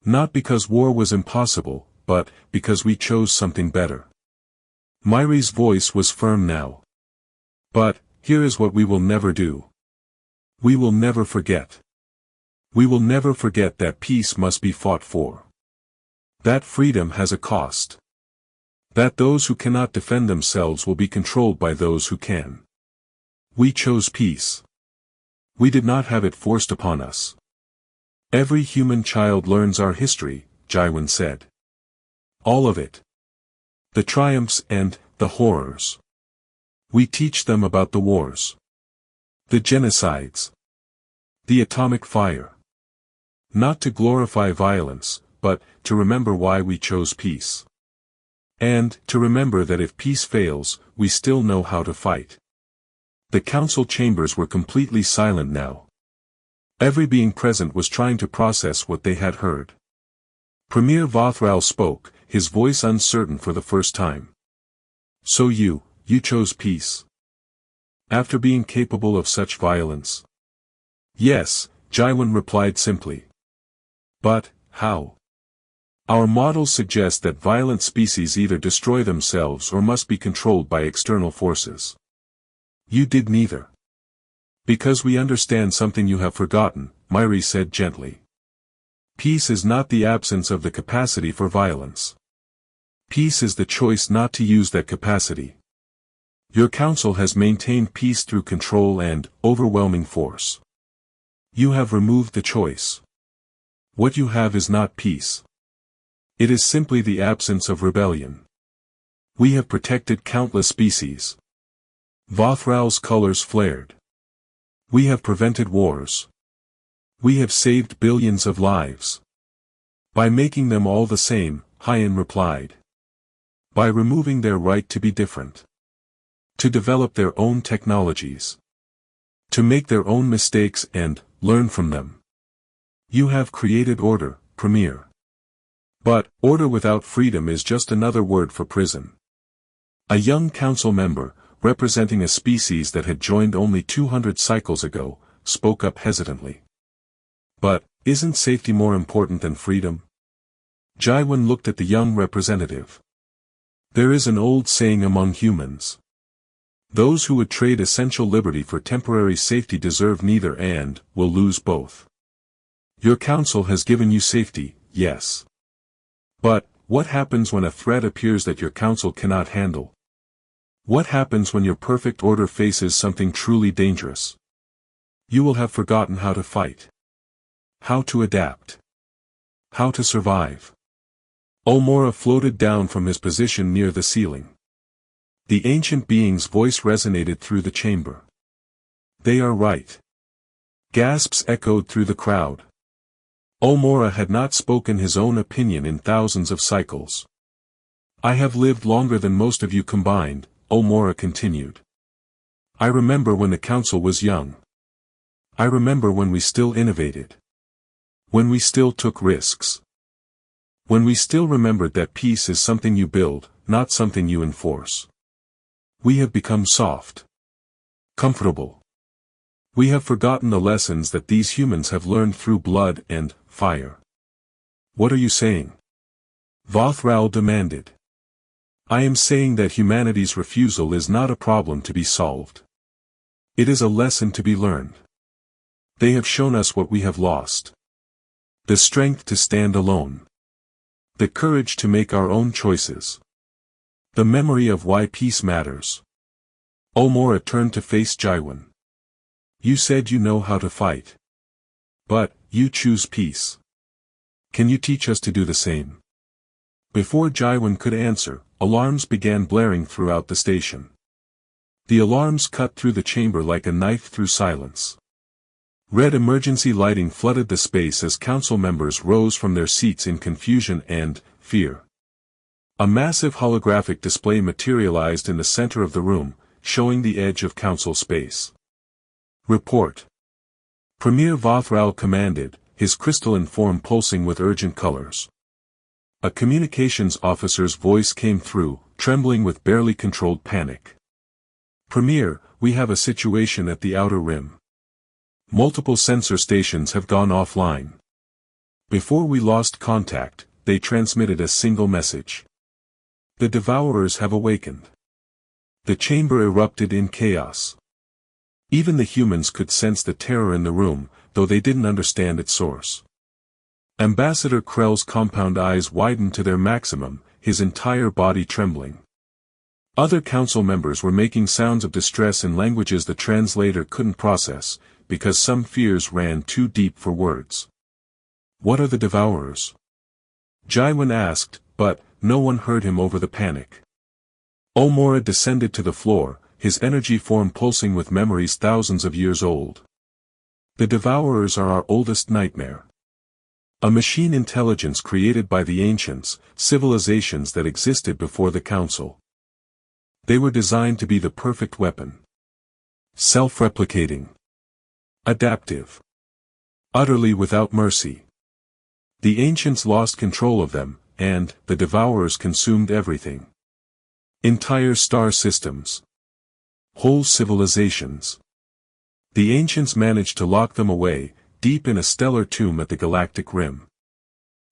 Not because war was impossible, but because we chose something better. Myri's voice was firm now. But, here is what we will never do. We will never forget. We will never forget that peace must be fought for. That freedom has a cost. That those who cannot defend themselves will be controlled by those who can. We chose peace. We did not have it forced upon us. Every human child learns our history, Jaiwan said. All of it. The triumphs and the horrors. We teach them about the wars. The genocides. The atomic fire. Not to glorify violence, but to remember why we chose peace. And to remember that if peace fails, we still know how to fight. The council chambers were completely silent now. Every being present was trying to process what they had heard. Premier Vothral spoke, his voice uncertain for the first time. So you chose peace. After being capable of such violence? Yes, Jaiwan replied simply. But, how? Our models suggest that violent species either destroy themselves or must be controlled by external forces. You did neither. Because we understand something you have forgotten, Myri said gently. Peace is not the absence of the capacity for violence. Peace is the choice not to use that capacity. Your council has maintained peace through control and overwhelming force. You have removed the choice. What you have is not peace. It is simply the absence of rebellion. We have protected countless species. Vothral's colors flared. We have prevented wars. We have saved billions of lives. By making them all the same, Hyan replied. By removing their right to be different. To develop their own technologies. To make their own mistakes and learn from them. You have created order, Premier. But, order without freedom is just another word for prison. A young council member, representing a species that had joined only 200 cycles ago, spoke up hesitantly. But, isn't safety more important than freedom? Jaiwan looked at the young representative. There is an old saying among humans. Those who would trade essential liberty for temporary safety deserve neither and will lose both. Your council has given you safety, yes. But, what happens when a threat appears that your council cannot handle? What happens when your perfect order faces something truly dangerous? You will have forgotten how to fight. How to adapt. How to survive. Omora floated down from his position near the ceiling. The ancient being's voice resonated through the chamber. They are right. Gasps echoed through the crowd. Omora had not spoken his own opinion in thousands of cycles. I have lived longer than most of you combined, Omora continued. I remember when the council was young. I remember when we still innovated. When we still took risks. When we still remembered that peace is something you build, not something you enforce. We have become soft. Comfortable. We have forgotten the lessons that these humans have learned through blood and fire. What are you saying? Vothral demanded. I am saying that humanity's refusal is not a problem to be solved. It is a lesson to be learned. They have shown us what we have lost. The strength to stand alone. The courage to make our own choices. The memory of why peace matters. Omora turned to face Jaiwan. You said you know how to fight. But, you choose peace. Can you teach us to do the same? Before Jaiwan could answer, alarms began blaring throughout the station. The alarms cut through the chamber like a knife through silence. Red emergency lighting flooded the space as council members rose from their seats in confusion and fear. A massive holographic display materialized in the center of the room, showing the edge of council space. Report. Premier Vothral commanded, his crystalline form pulsing with urgent colors. A communications officer's voice came through, trembling with barely controlled panic. "Premier, we have a situation at the outer rim. Multiple sensor stations have gone offline. Before we lost contact, they transmitted a single message. The Devourers have awakened." The chamber erupted in chaos. Even the humans could sense the terror in the room, though they didn't understand its source. Ambassador Krell's compound eyes widened to their maximum, his entire body trembling. Other council members were making sounds of distress in languages the translator couldn't process, because some fears ran too deep for words. "What are the Devourers?" Jaiwan asked, but no one heard him over the panic. Omora descended to the floor, his energy form pulsing with memories thousands of years old. "The Devourers are our oldest nightmare. A machine intelligence created by the ancients, civilizations that existed before the Council. They were designed to be the perfect weapon. Self-replicating. Adaptive. Utterly without mercy. The ancients lost control of them, and the Devourers consumed everything. Entire star systems. Whole civilizations. The ancients managed to lock them away, deep in a stellar tomb at the galactic rim.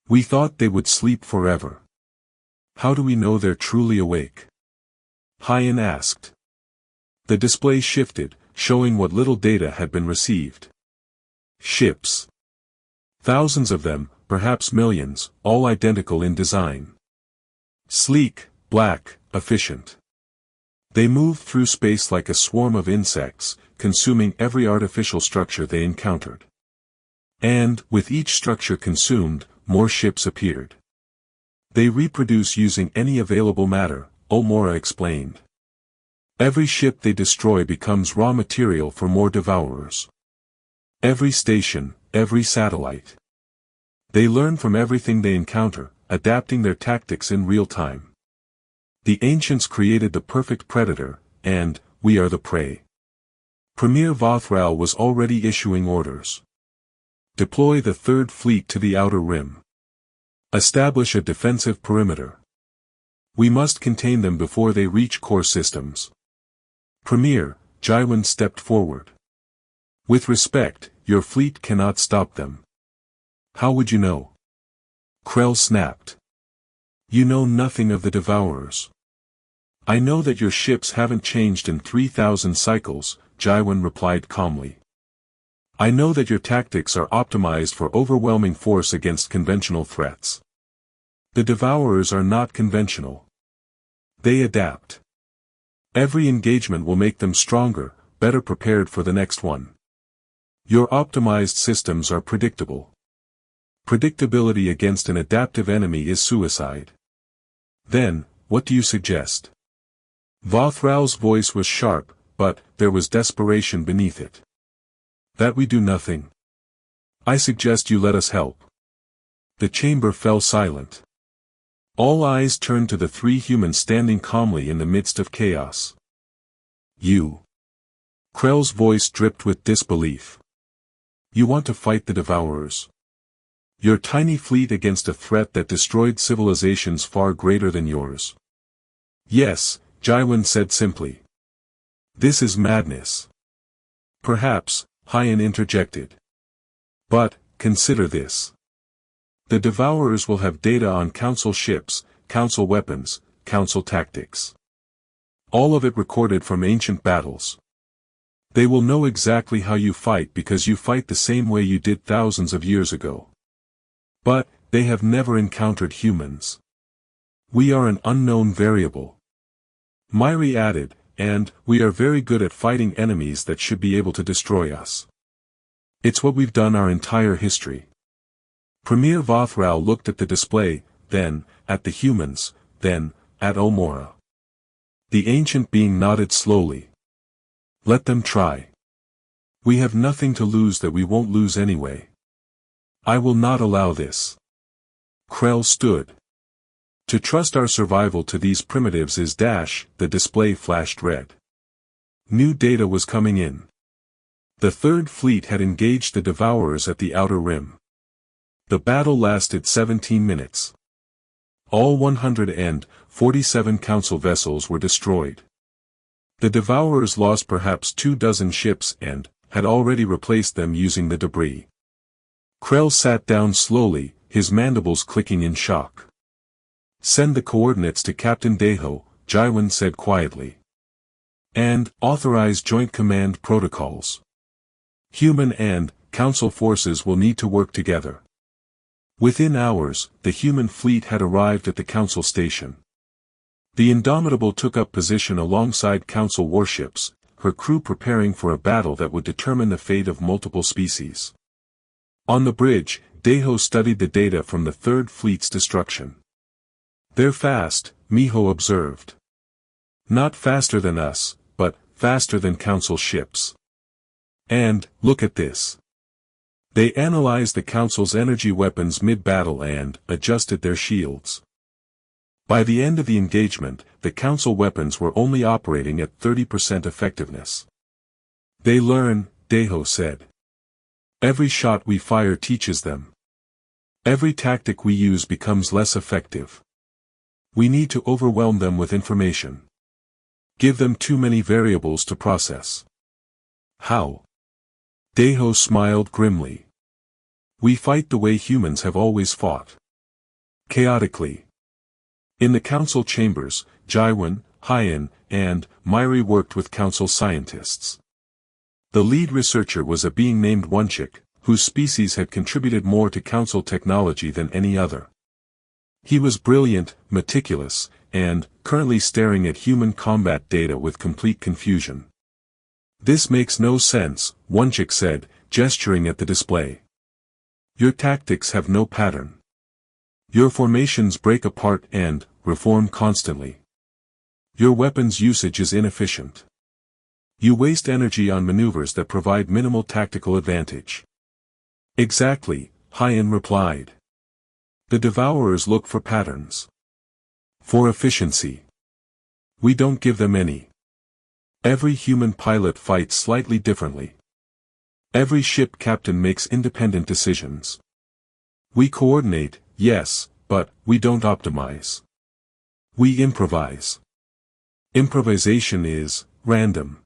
We thought they would sleep forever. How do we know they're truly awake?" Hyan asked. The display shifted, showing what little data had been received. Ships. Thousands of them, perhaps millions, all identical in design. Sleek, black, efficient. They moved through space like a swarm of insects, consuming every artificial structure they encountered. And, with each structure consumed, more ships appeared. They reproduce using any available matter, Omora explained. Every ship they destroy becomes raw material for more Devourers. Every station, every satellite. They learn from everything they encounter, adapting their tactics in real time. The ancients created the perfect predator, and we are the prey. Premier Vothral was already issuing orders. Deploy the Third Fleet to the outer rim. Establish a defensive perimeter. We must contain them before they reach core systems. Premier, Jaiwan stepped forward. With respect, your fleet cannot stop them. How would you know? Krell snapped. You know nothing of the Devourers. I know that your ships haven't changed in 3,000 cycles, Jaiwan replied calmly. I know that your tactics are optimized for overwhelming force against conventional threats. The Devourers are not conventional. They adapt. Every engagement will make them stronger, better prepared for the next one. Your optimized systems are predictable. Predictability against an adaptive enemy is suicide. Then, what do you suggest? Vothral's voice was sharp, but there was desperation beneath it. That we do nothing. I suggest you let us help. The chamber fell silent. All eyes turned to the three humans standing calmly in the midst of chaos. You. Krell's voice dripped with disbelief. You want to fight the Devourers? Your tiny fleet against a threat that destroyed civilizations far greater than yours? Yes, Jaiwan said simply. This is madness. Perhaps, Hyan interjected. But, consider this. The Devourers will have data on Council ships, Council weapons, Council tactics. All of it recorded from ancient battles. They will know exactly how you fight because you fight the same way you did thousands of years ago. But, they have never encountered humans. We are an unknown variable. Myri added, and we are very good at fighting enemies that should be able to destroy us. It's what we've done our entire history. Premier Vothral looked at the display, then, at the humans, then, at Omora. The ancient being nodded slowly. Let them try. We have nothing to lose that we won't lose anyway. I will not allow this. Krell stood. To trust our survival to these primitives is dash, the display flashed red. New data was coming in. The Third Fleet had engaged the Devourers at the outer rim. The battle lasted 17 minutes. All 147 council vessels were destroyed. The Devourers lost perhaps 24 ships and had already replaced them using the debris. Krell sat down slowly, his mandibles clicking in shock. "Send the coordinates to Captain Deho," Jaiwan said quietly. "And authorize joint command protocols. Human and council forces will need to work together." Within hours, the human fleet had arrived at the council station. The Indomitable took up position alongside council warships, her crew preparing for a battle that would determine the fate of multiple species. On the bridge, Deho studied the data from the Third Fleet's destruction. "They're fast," Miho observed. "Not faster than us, but faster than council ships. And, look at this." They analyzed the council's energy weapons mid-battle and adjusted their shields. By the end of the engagement, the council weapons were only operating at 30% effectiveness. "They learn," Deho said. "Every shot we fire teaches them. Every tactic we use becomes less effective. We need to overwhelm them with information. Give them too many variables to process." "How?" Deho smiled grimly. "We fight the way humans have always fought. Chaotically." In the council chambers, Jaiwan, Hyen, and Myri worked with council scientists. The lead researcher was a being named Wunchik, whose species had contributed more to council technology than any other. He was brilliant, meticulous, and currently staring at human combat data with complete confusion. "This makes no sense," Wunchik said, gesturing at the display. "Your tactics have no pattern. Your formations break apart and reform constantly. Your weapons usage is inefficient. You waste energy on maneuvers that provide minimal tactical advantage." "Exactly," Hyen replied. "The Devourers look for patterns. For efficiency. We don't give them any. Every human pilot fights slightly differently. Every ship captain makes independent decisions. We coordinate, yes, but we don't optimize. We improvise. Improvisation is random.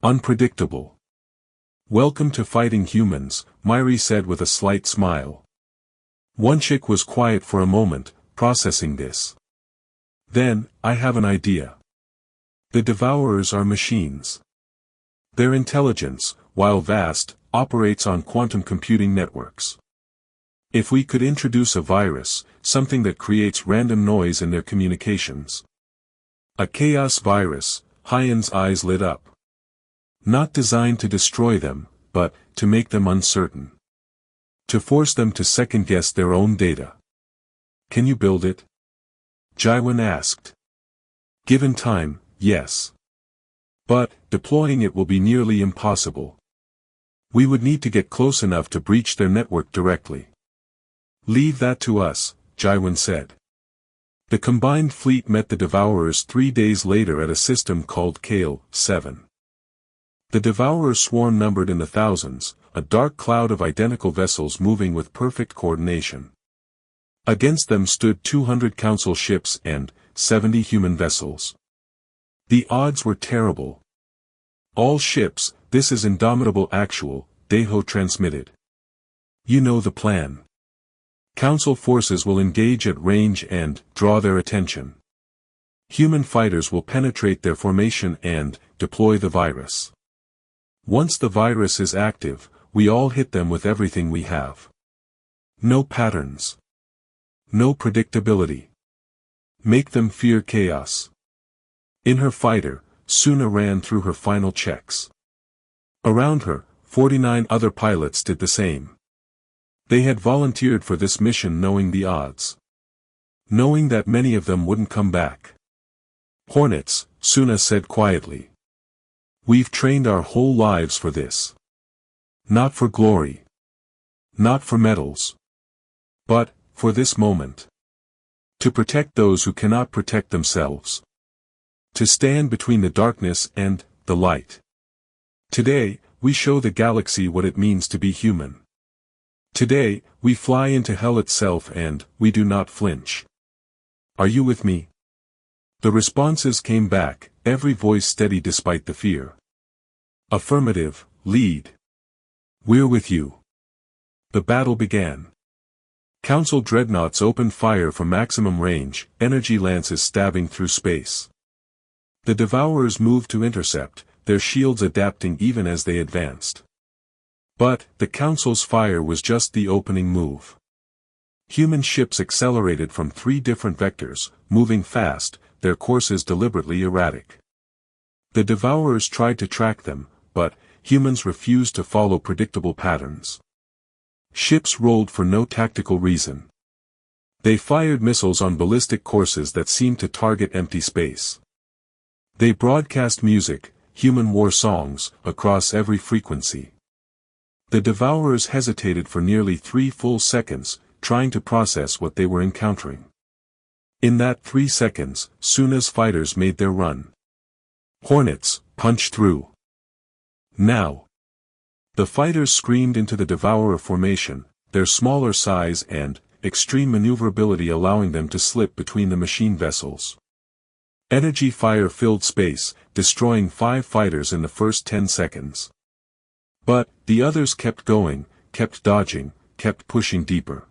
Unpredictable." "Welcome to fighting humans," Myri said with a slight smile. Wunchik was quiet for a moment, processing this. "Then, I have an idea. The Devourers are machines. Their intelligence, while vast, operates on quantum computing networks. If we could introduce a virus, something that creates random noise in their communications." "A chaos virus," Hyen's eyes lit up. "Not designed to destroy them, but to make them uncertain. To force them to second-guess their own data." "Can you build it?" Jaiwan asked. "Given time, yes. But, deploying it will be nearly impossible. We would need to get close enough to breach their network directly." "Leave that to us," Jaiwan said. The combined fleet met the Devourers 3 days later at a system called Kale 7. The Devourer swarm numbered in the thousands, a dark cloud of identical vessels moving with perfect coordination. Against them stood 200 council ships and 70 human vessels. The odds were terrible. "All ships, this is Indomitable Actual," Deho transmitted. "You know the plan. Council forces will engage at range and draw their attention. Human fighters will penetrate their formation and deploy the virus. Once the virus is active, we all hit them with everything we have. No patterns. No predictability. Make them fear chaos." In her fighter, Suna ran through her final checks. Around her, 49 other pilots did the same. They had volunteered for this mission knowing the odds. Knowing that many of them wouldn't come back. "Hornets," Suna said quietly. "We've trained our whole lives for this. Not for glory. Not for medals. But, for this moment. To protect those who cannot protect themselves. To stand between the darkness and the light. Today, we show the galaxy what it means to be human." Today, we fly into hell itself and, we do not flinch. Are you with me? The responses came back, every voice steady despite the fear. Affirmative, lead. We're with you. The battle began. Council dreadnoughts opened fire from maximum range, energy lances stabbing through space. The Devourers moved to intercept, their shields adapting even as they advanced. But, the Council's fire was just the opening move. Human ships accelerated from 3 different vectors, moving fast, their courses deliberately erratic. The Devourers tried to track them, but, humans refused to follow predictable patterns. Ships rolled for no tactical reason. They fired missiles on ballistic courses that seemed to target empty space. They broadcast music, human war songs, across every frequency. The Devourers hesitated for nearly 3 full seconds, trying to process what they were encountering. In that 3 seconds, Suna's fighters made their run. Hornets, punch through. Now. The fighters screamed into the Devourer formation, their smaller size and extreme maneuverability allowing them to slip between the machine vessels. Energy fire filled space, destroying 5 fighters in the first 10 seconds. But, the others kept going, kept dodging, kept pushing deeper.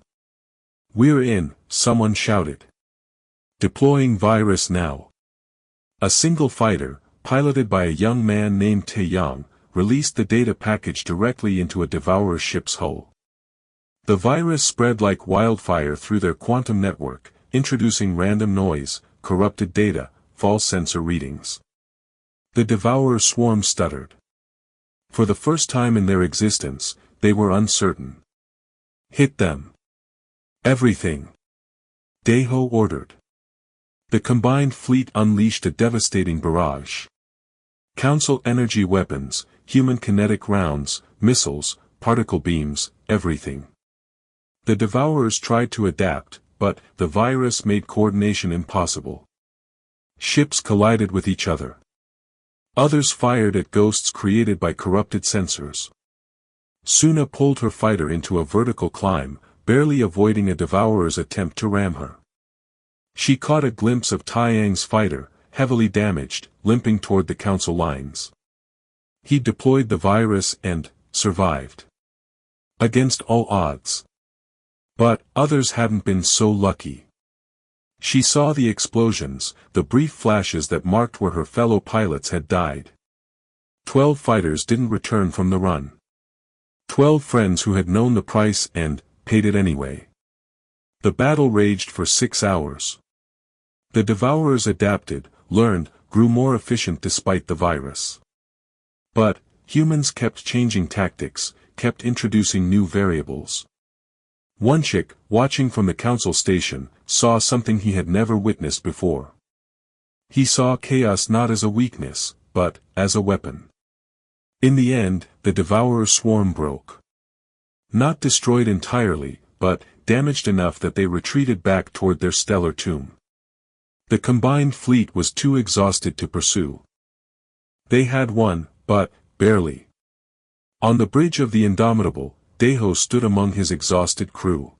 We're in, someone shouted. Deploying virus now. A single fighter, piloted by a young man named Taeyang, released the data package directly into a Devourer ship's hull. The virus spread like wildfire through their quantum network, introducing random noise, corrupted data, false sensor readings. The Devourer swarm stuttered. For the first time in their existence, they were uncertain. Hit them. Everything. Daeho ordered. The combined fleet unleashed a devastating barrage. Council energy weapons, human kinetic rounds, missiles, particle beams, everything. The Devourers tried to adapt, but the virus made coordination impossible. Ships collided with each other. Others fired at ghosts created by corrupted sensors. Suna pulled her fighter into a vertical climb, barely avoiding a Devourer's attempt to ram her. She caught a glimpse of Taeyang's fighter, heavily damaged, limping toward the Council lines. He deployed the virus and survived. Against all odds. But others hadn't been so lucky. She saw the explosions, the brief flashes that marked where her fellow pilots had died. 12 fighters didn't return from the run. 12 friends who had known the price and paid it anyway. The battle raged for 6 hours. The Devourers adapted, learned, grew more efficient despite the virus. But, humans kept changing tactics, kept introducing new variables. One chick, watching from the Council station, saw something he had never witnessed before. He saw chaos not as a weakness, but as a weapon. In the end, the Devourer swarm broke. Not destroyed entirely, but damaged enough that they retreated back toward their stellar tomb. The combined fleet was too exhausted to pursue. They had won, but barely. On the bridge of the Indomitable, Daeho stood among his exhausted crew.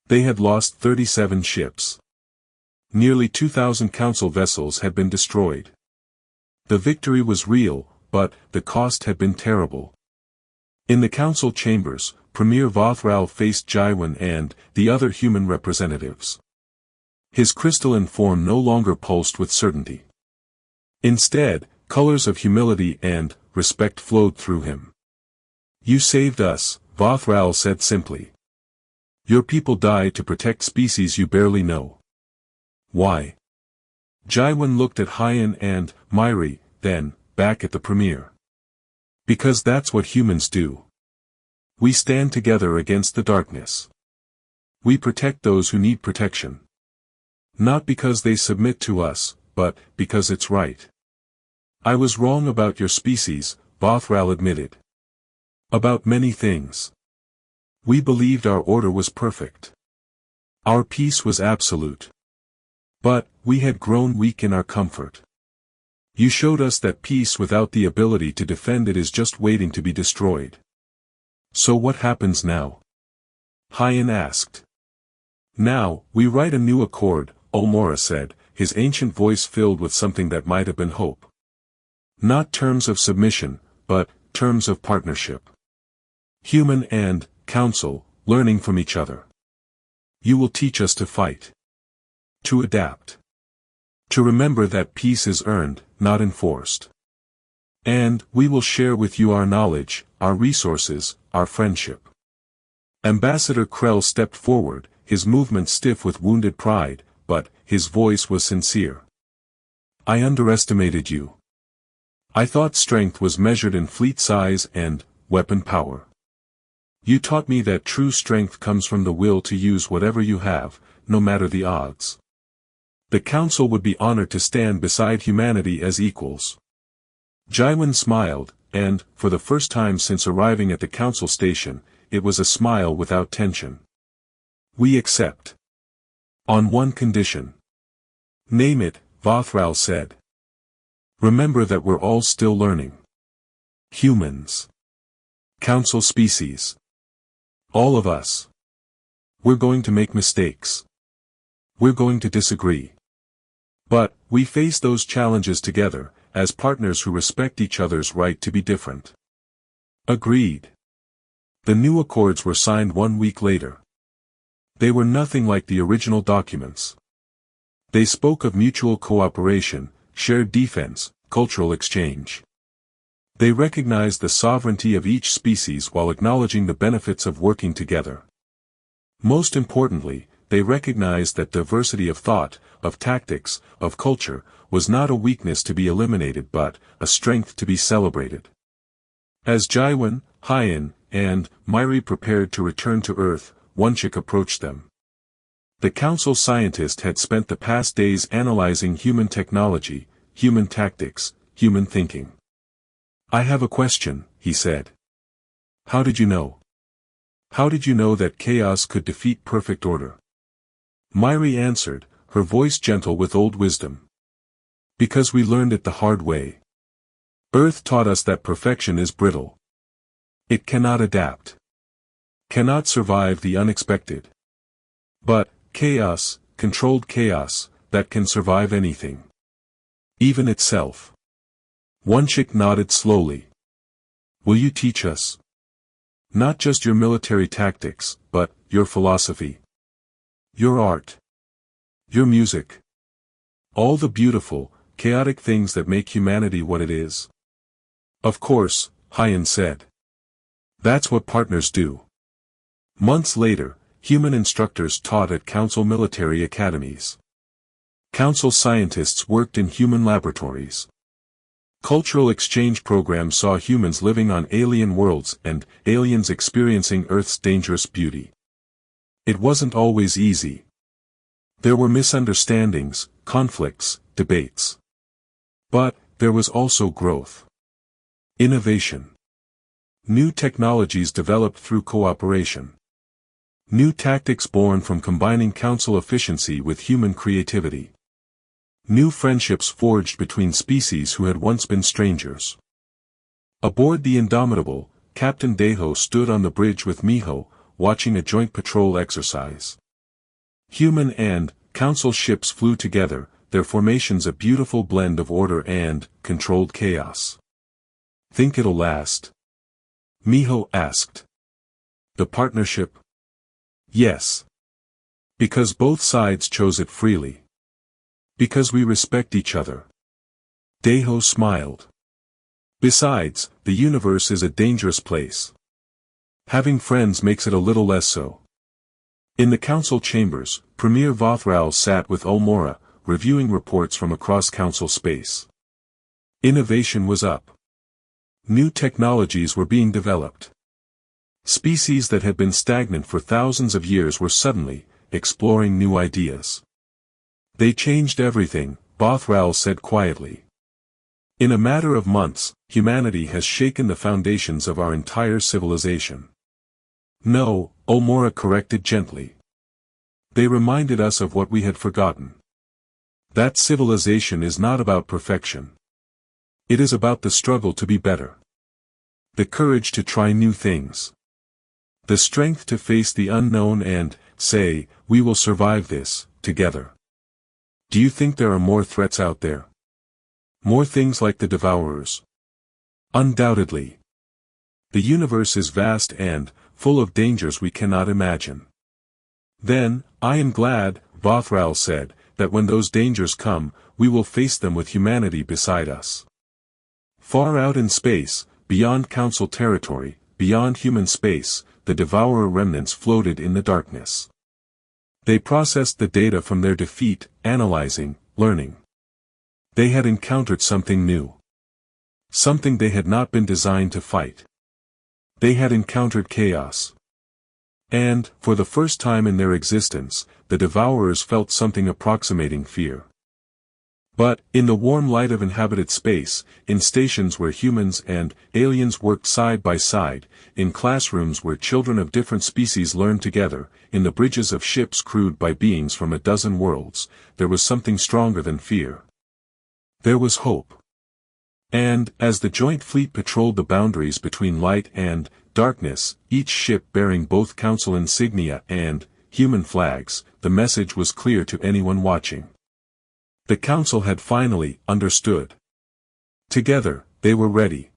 They had lost 37 ships. Nearly 2,000 Council vessels had been destroyed. The victory was real, but the cost had been terrible. In the Council chambers, Premier Vothral faced Jaiwan and the other human representatives. His crystalline form no longer pulsed with certainty. Instead, colors of humility and respect flowed through him. "You saved us," Vothral said simply. "Your people died to protect species you barely know." "Why?" Jaiwan looked at Hyan and Myri, then back at the Premier. "Because that's what humans do. We stand together against the darkness. We protect those who need protection. Not because they submit to us, but because it's right." "I was wrong about your species," Vothral admitted. "About many things. We believed our order was perfect. Our peace was absolute. But, we had grown weak in our comfort. You showed us that peace without the ability to defend it is just waiting to be destroyed. So what happens now?" Hyan asked. Now, we write a new accord, Ulmora said, his ancient voice filled with something that might have been hope. Not terms of submission, but terms of partnership. Human and council, learning from each other. You will teach us to fight. To adapt. To remember that peace is earned, not enforced. And we will share with you our knowledge, our resources, our friendship. Ambassador Krell stepped forward, his movement stiff with wounded pride, but his voice was sincere. I underestimated you. I thought strength was measured in fleet size and weapon power. You taught me that true strength comes from the will to use whatever you have, no matter the odds. The Council would be honored to stand beside humanity as equals. Jaiwan smiled, and, for the first time since arriving at the Council station, it was a smile without tension. We accept. On one condition. Name it, Vothral said. Remember that we're all still learning. Humans. Council species. All of us. We're going to make mistakes. We're going to disagree. But, we face those challenges together, as partners who respect each other's right to be different. Agreed. The new accords were signed 1 week later. They were nothing like the original documents. They spoke of mutual cooperation, shared defense, cultural exchange. They recognized the sovereignty of each species while acknowledging the benefits of working together. Most importantly, they recognized that diversity of thought, of tactics, of culture, was not a weakness to be eliminated but a strength to be celebrated. As Jaiwan, Hyan, and Myri prepared to return to Earth, Wunchik approached them. The Council scientist had spent the past days analyzing human technology, human tactics, human thinking. I have a question, he said. How did you know? How did you know that chaos could defeat perfect order? Myri answered, her voice gentle with old wisdom. Because we learned it the hard way. Earth taught us that perfection is brittle. It cannot adapt. Cannot survive the unexpected. But, chaos, controlled chaos, that can survive anything. Even itself. Wunchik nodded slowly. Will you teach us? Not just your military tactics, but your philosophy. Your art. Your music. All the beautiful, chaotic things that make humanity what it is. Of course, Hyan said. That's what partners do. Months later, human instructors taught at Council military academies. Council scientists worked in human laboratories. Cultural exchange programs saw humans living on alien worlds and aliens experiencing Earth's dangerous beauty. It wasn't always easy. There were misunderstandings, conflicts, debates. But, there was also growth. Innovation. New technologies developed through cooperation. New tactics born from combining Council efficiency with human creativity. New friendships forged between species who had once been strangers. Aboard the Indomitable, Captain Deho stood on the bridge with Miho, watching a joint patrol exercise. Human and Council ships flew together, their formations a beautiful blend of order and controlled chaos. Think it'll last? Miho asked. The partnership? Yes. Because both sides chose it freely. Because we respect each other. Deho smiled. Besides, the universe is a dangerous place. Having friends makes it a little less so. In the Council chambers, Premier Vothral sat with Ulmora, reviewing reports from across Council space. Innovation was up. New technologies were being developed. Species that had been stagnant for thousands of years were suddenly exploring new ideas. They changed everything, Vothral said quietly. In a matter of months, humanity has shaken the foundations of our entire civilization. No, Ulmora corrected gently. They reminded us of what we had forgotten. That civilization is not about perfection. It is about the struggle to be better. The courage to try new things. The strength to face the unknown and say, we will survive this, together. Do you think there are more threats out there? More things like the Devourers? Undoubtedly. The universe is vast and full of dangers we cannot imagine. Then, I am glad, Bothral said, that when those dangers come, we will face them with humanity beside us. Far out in space, beyond Council territory, beyond human space, the Devourer remnants floated in the darkness. They processed the data from their defeat, analyzing, learning. They had encountered something new. Something they had not been designed to fight. They had encountered chaos. And, for the first time in their existence, the Devourers felt something approximating fear. But, in the warm light of inhabited space, in stations where humans and aliens worked side by side, in classrooms where children of different species learned together, in the bridges of ships crewed by beings from a dozen worlds, there was something stronger than fear. There was hope. And, as the joint fleet patrolled the boundaries between light and darkness, each ship bearing both Council insignia and human flags, the message was clear to anyone watching. The Council had finally understood. Together, they were ready.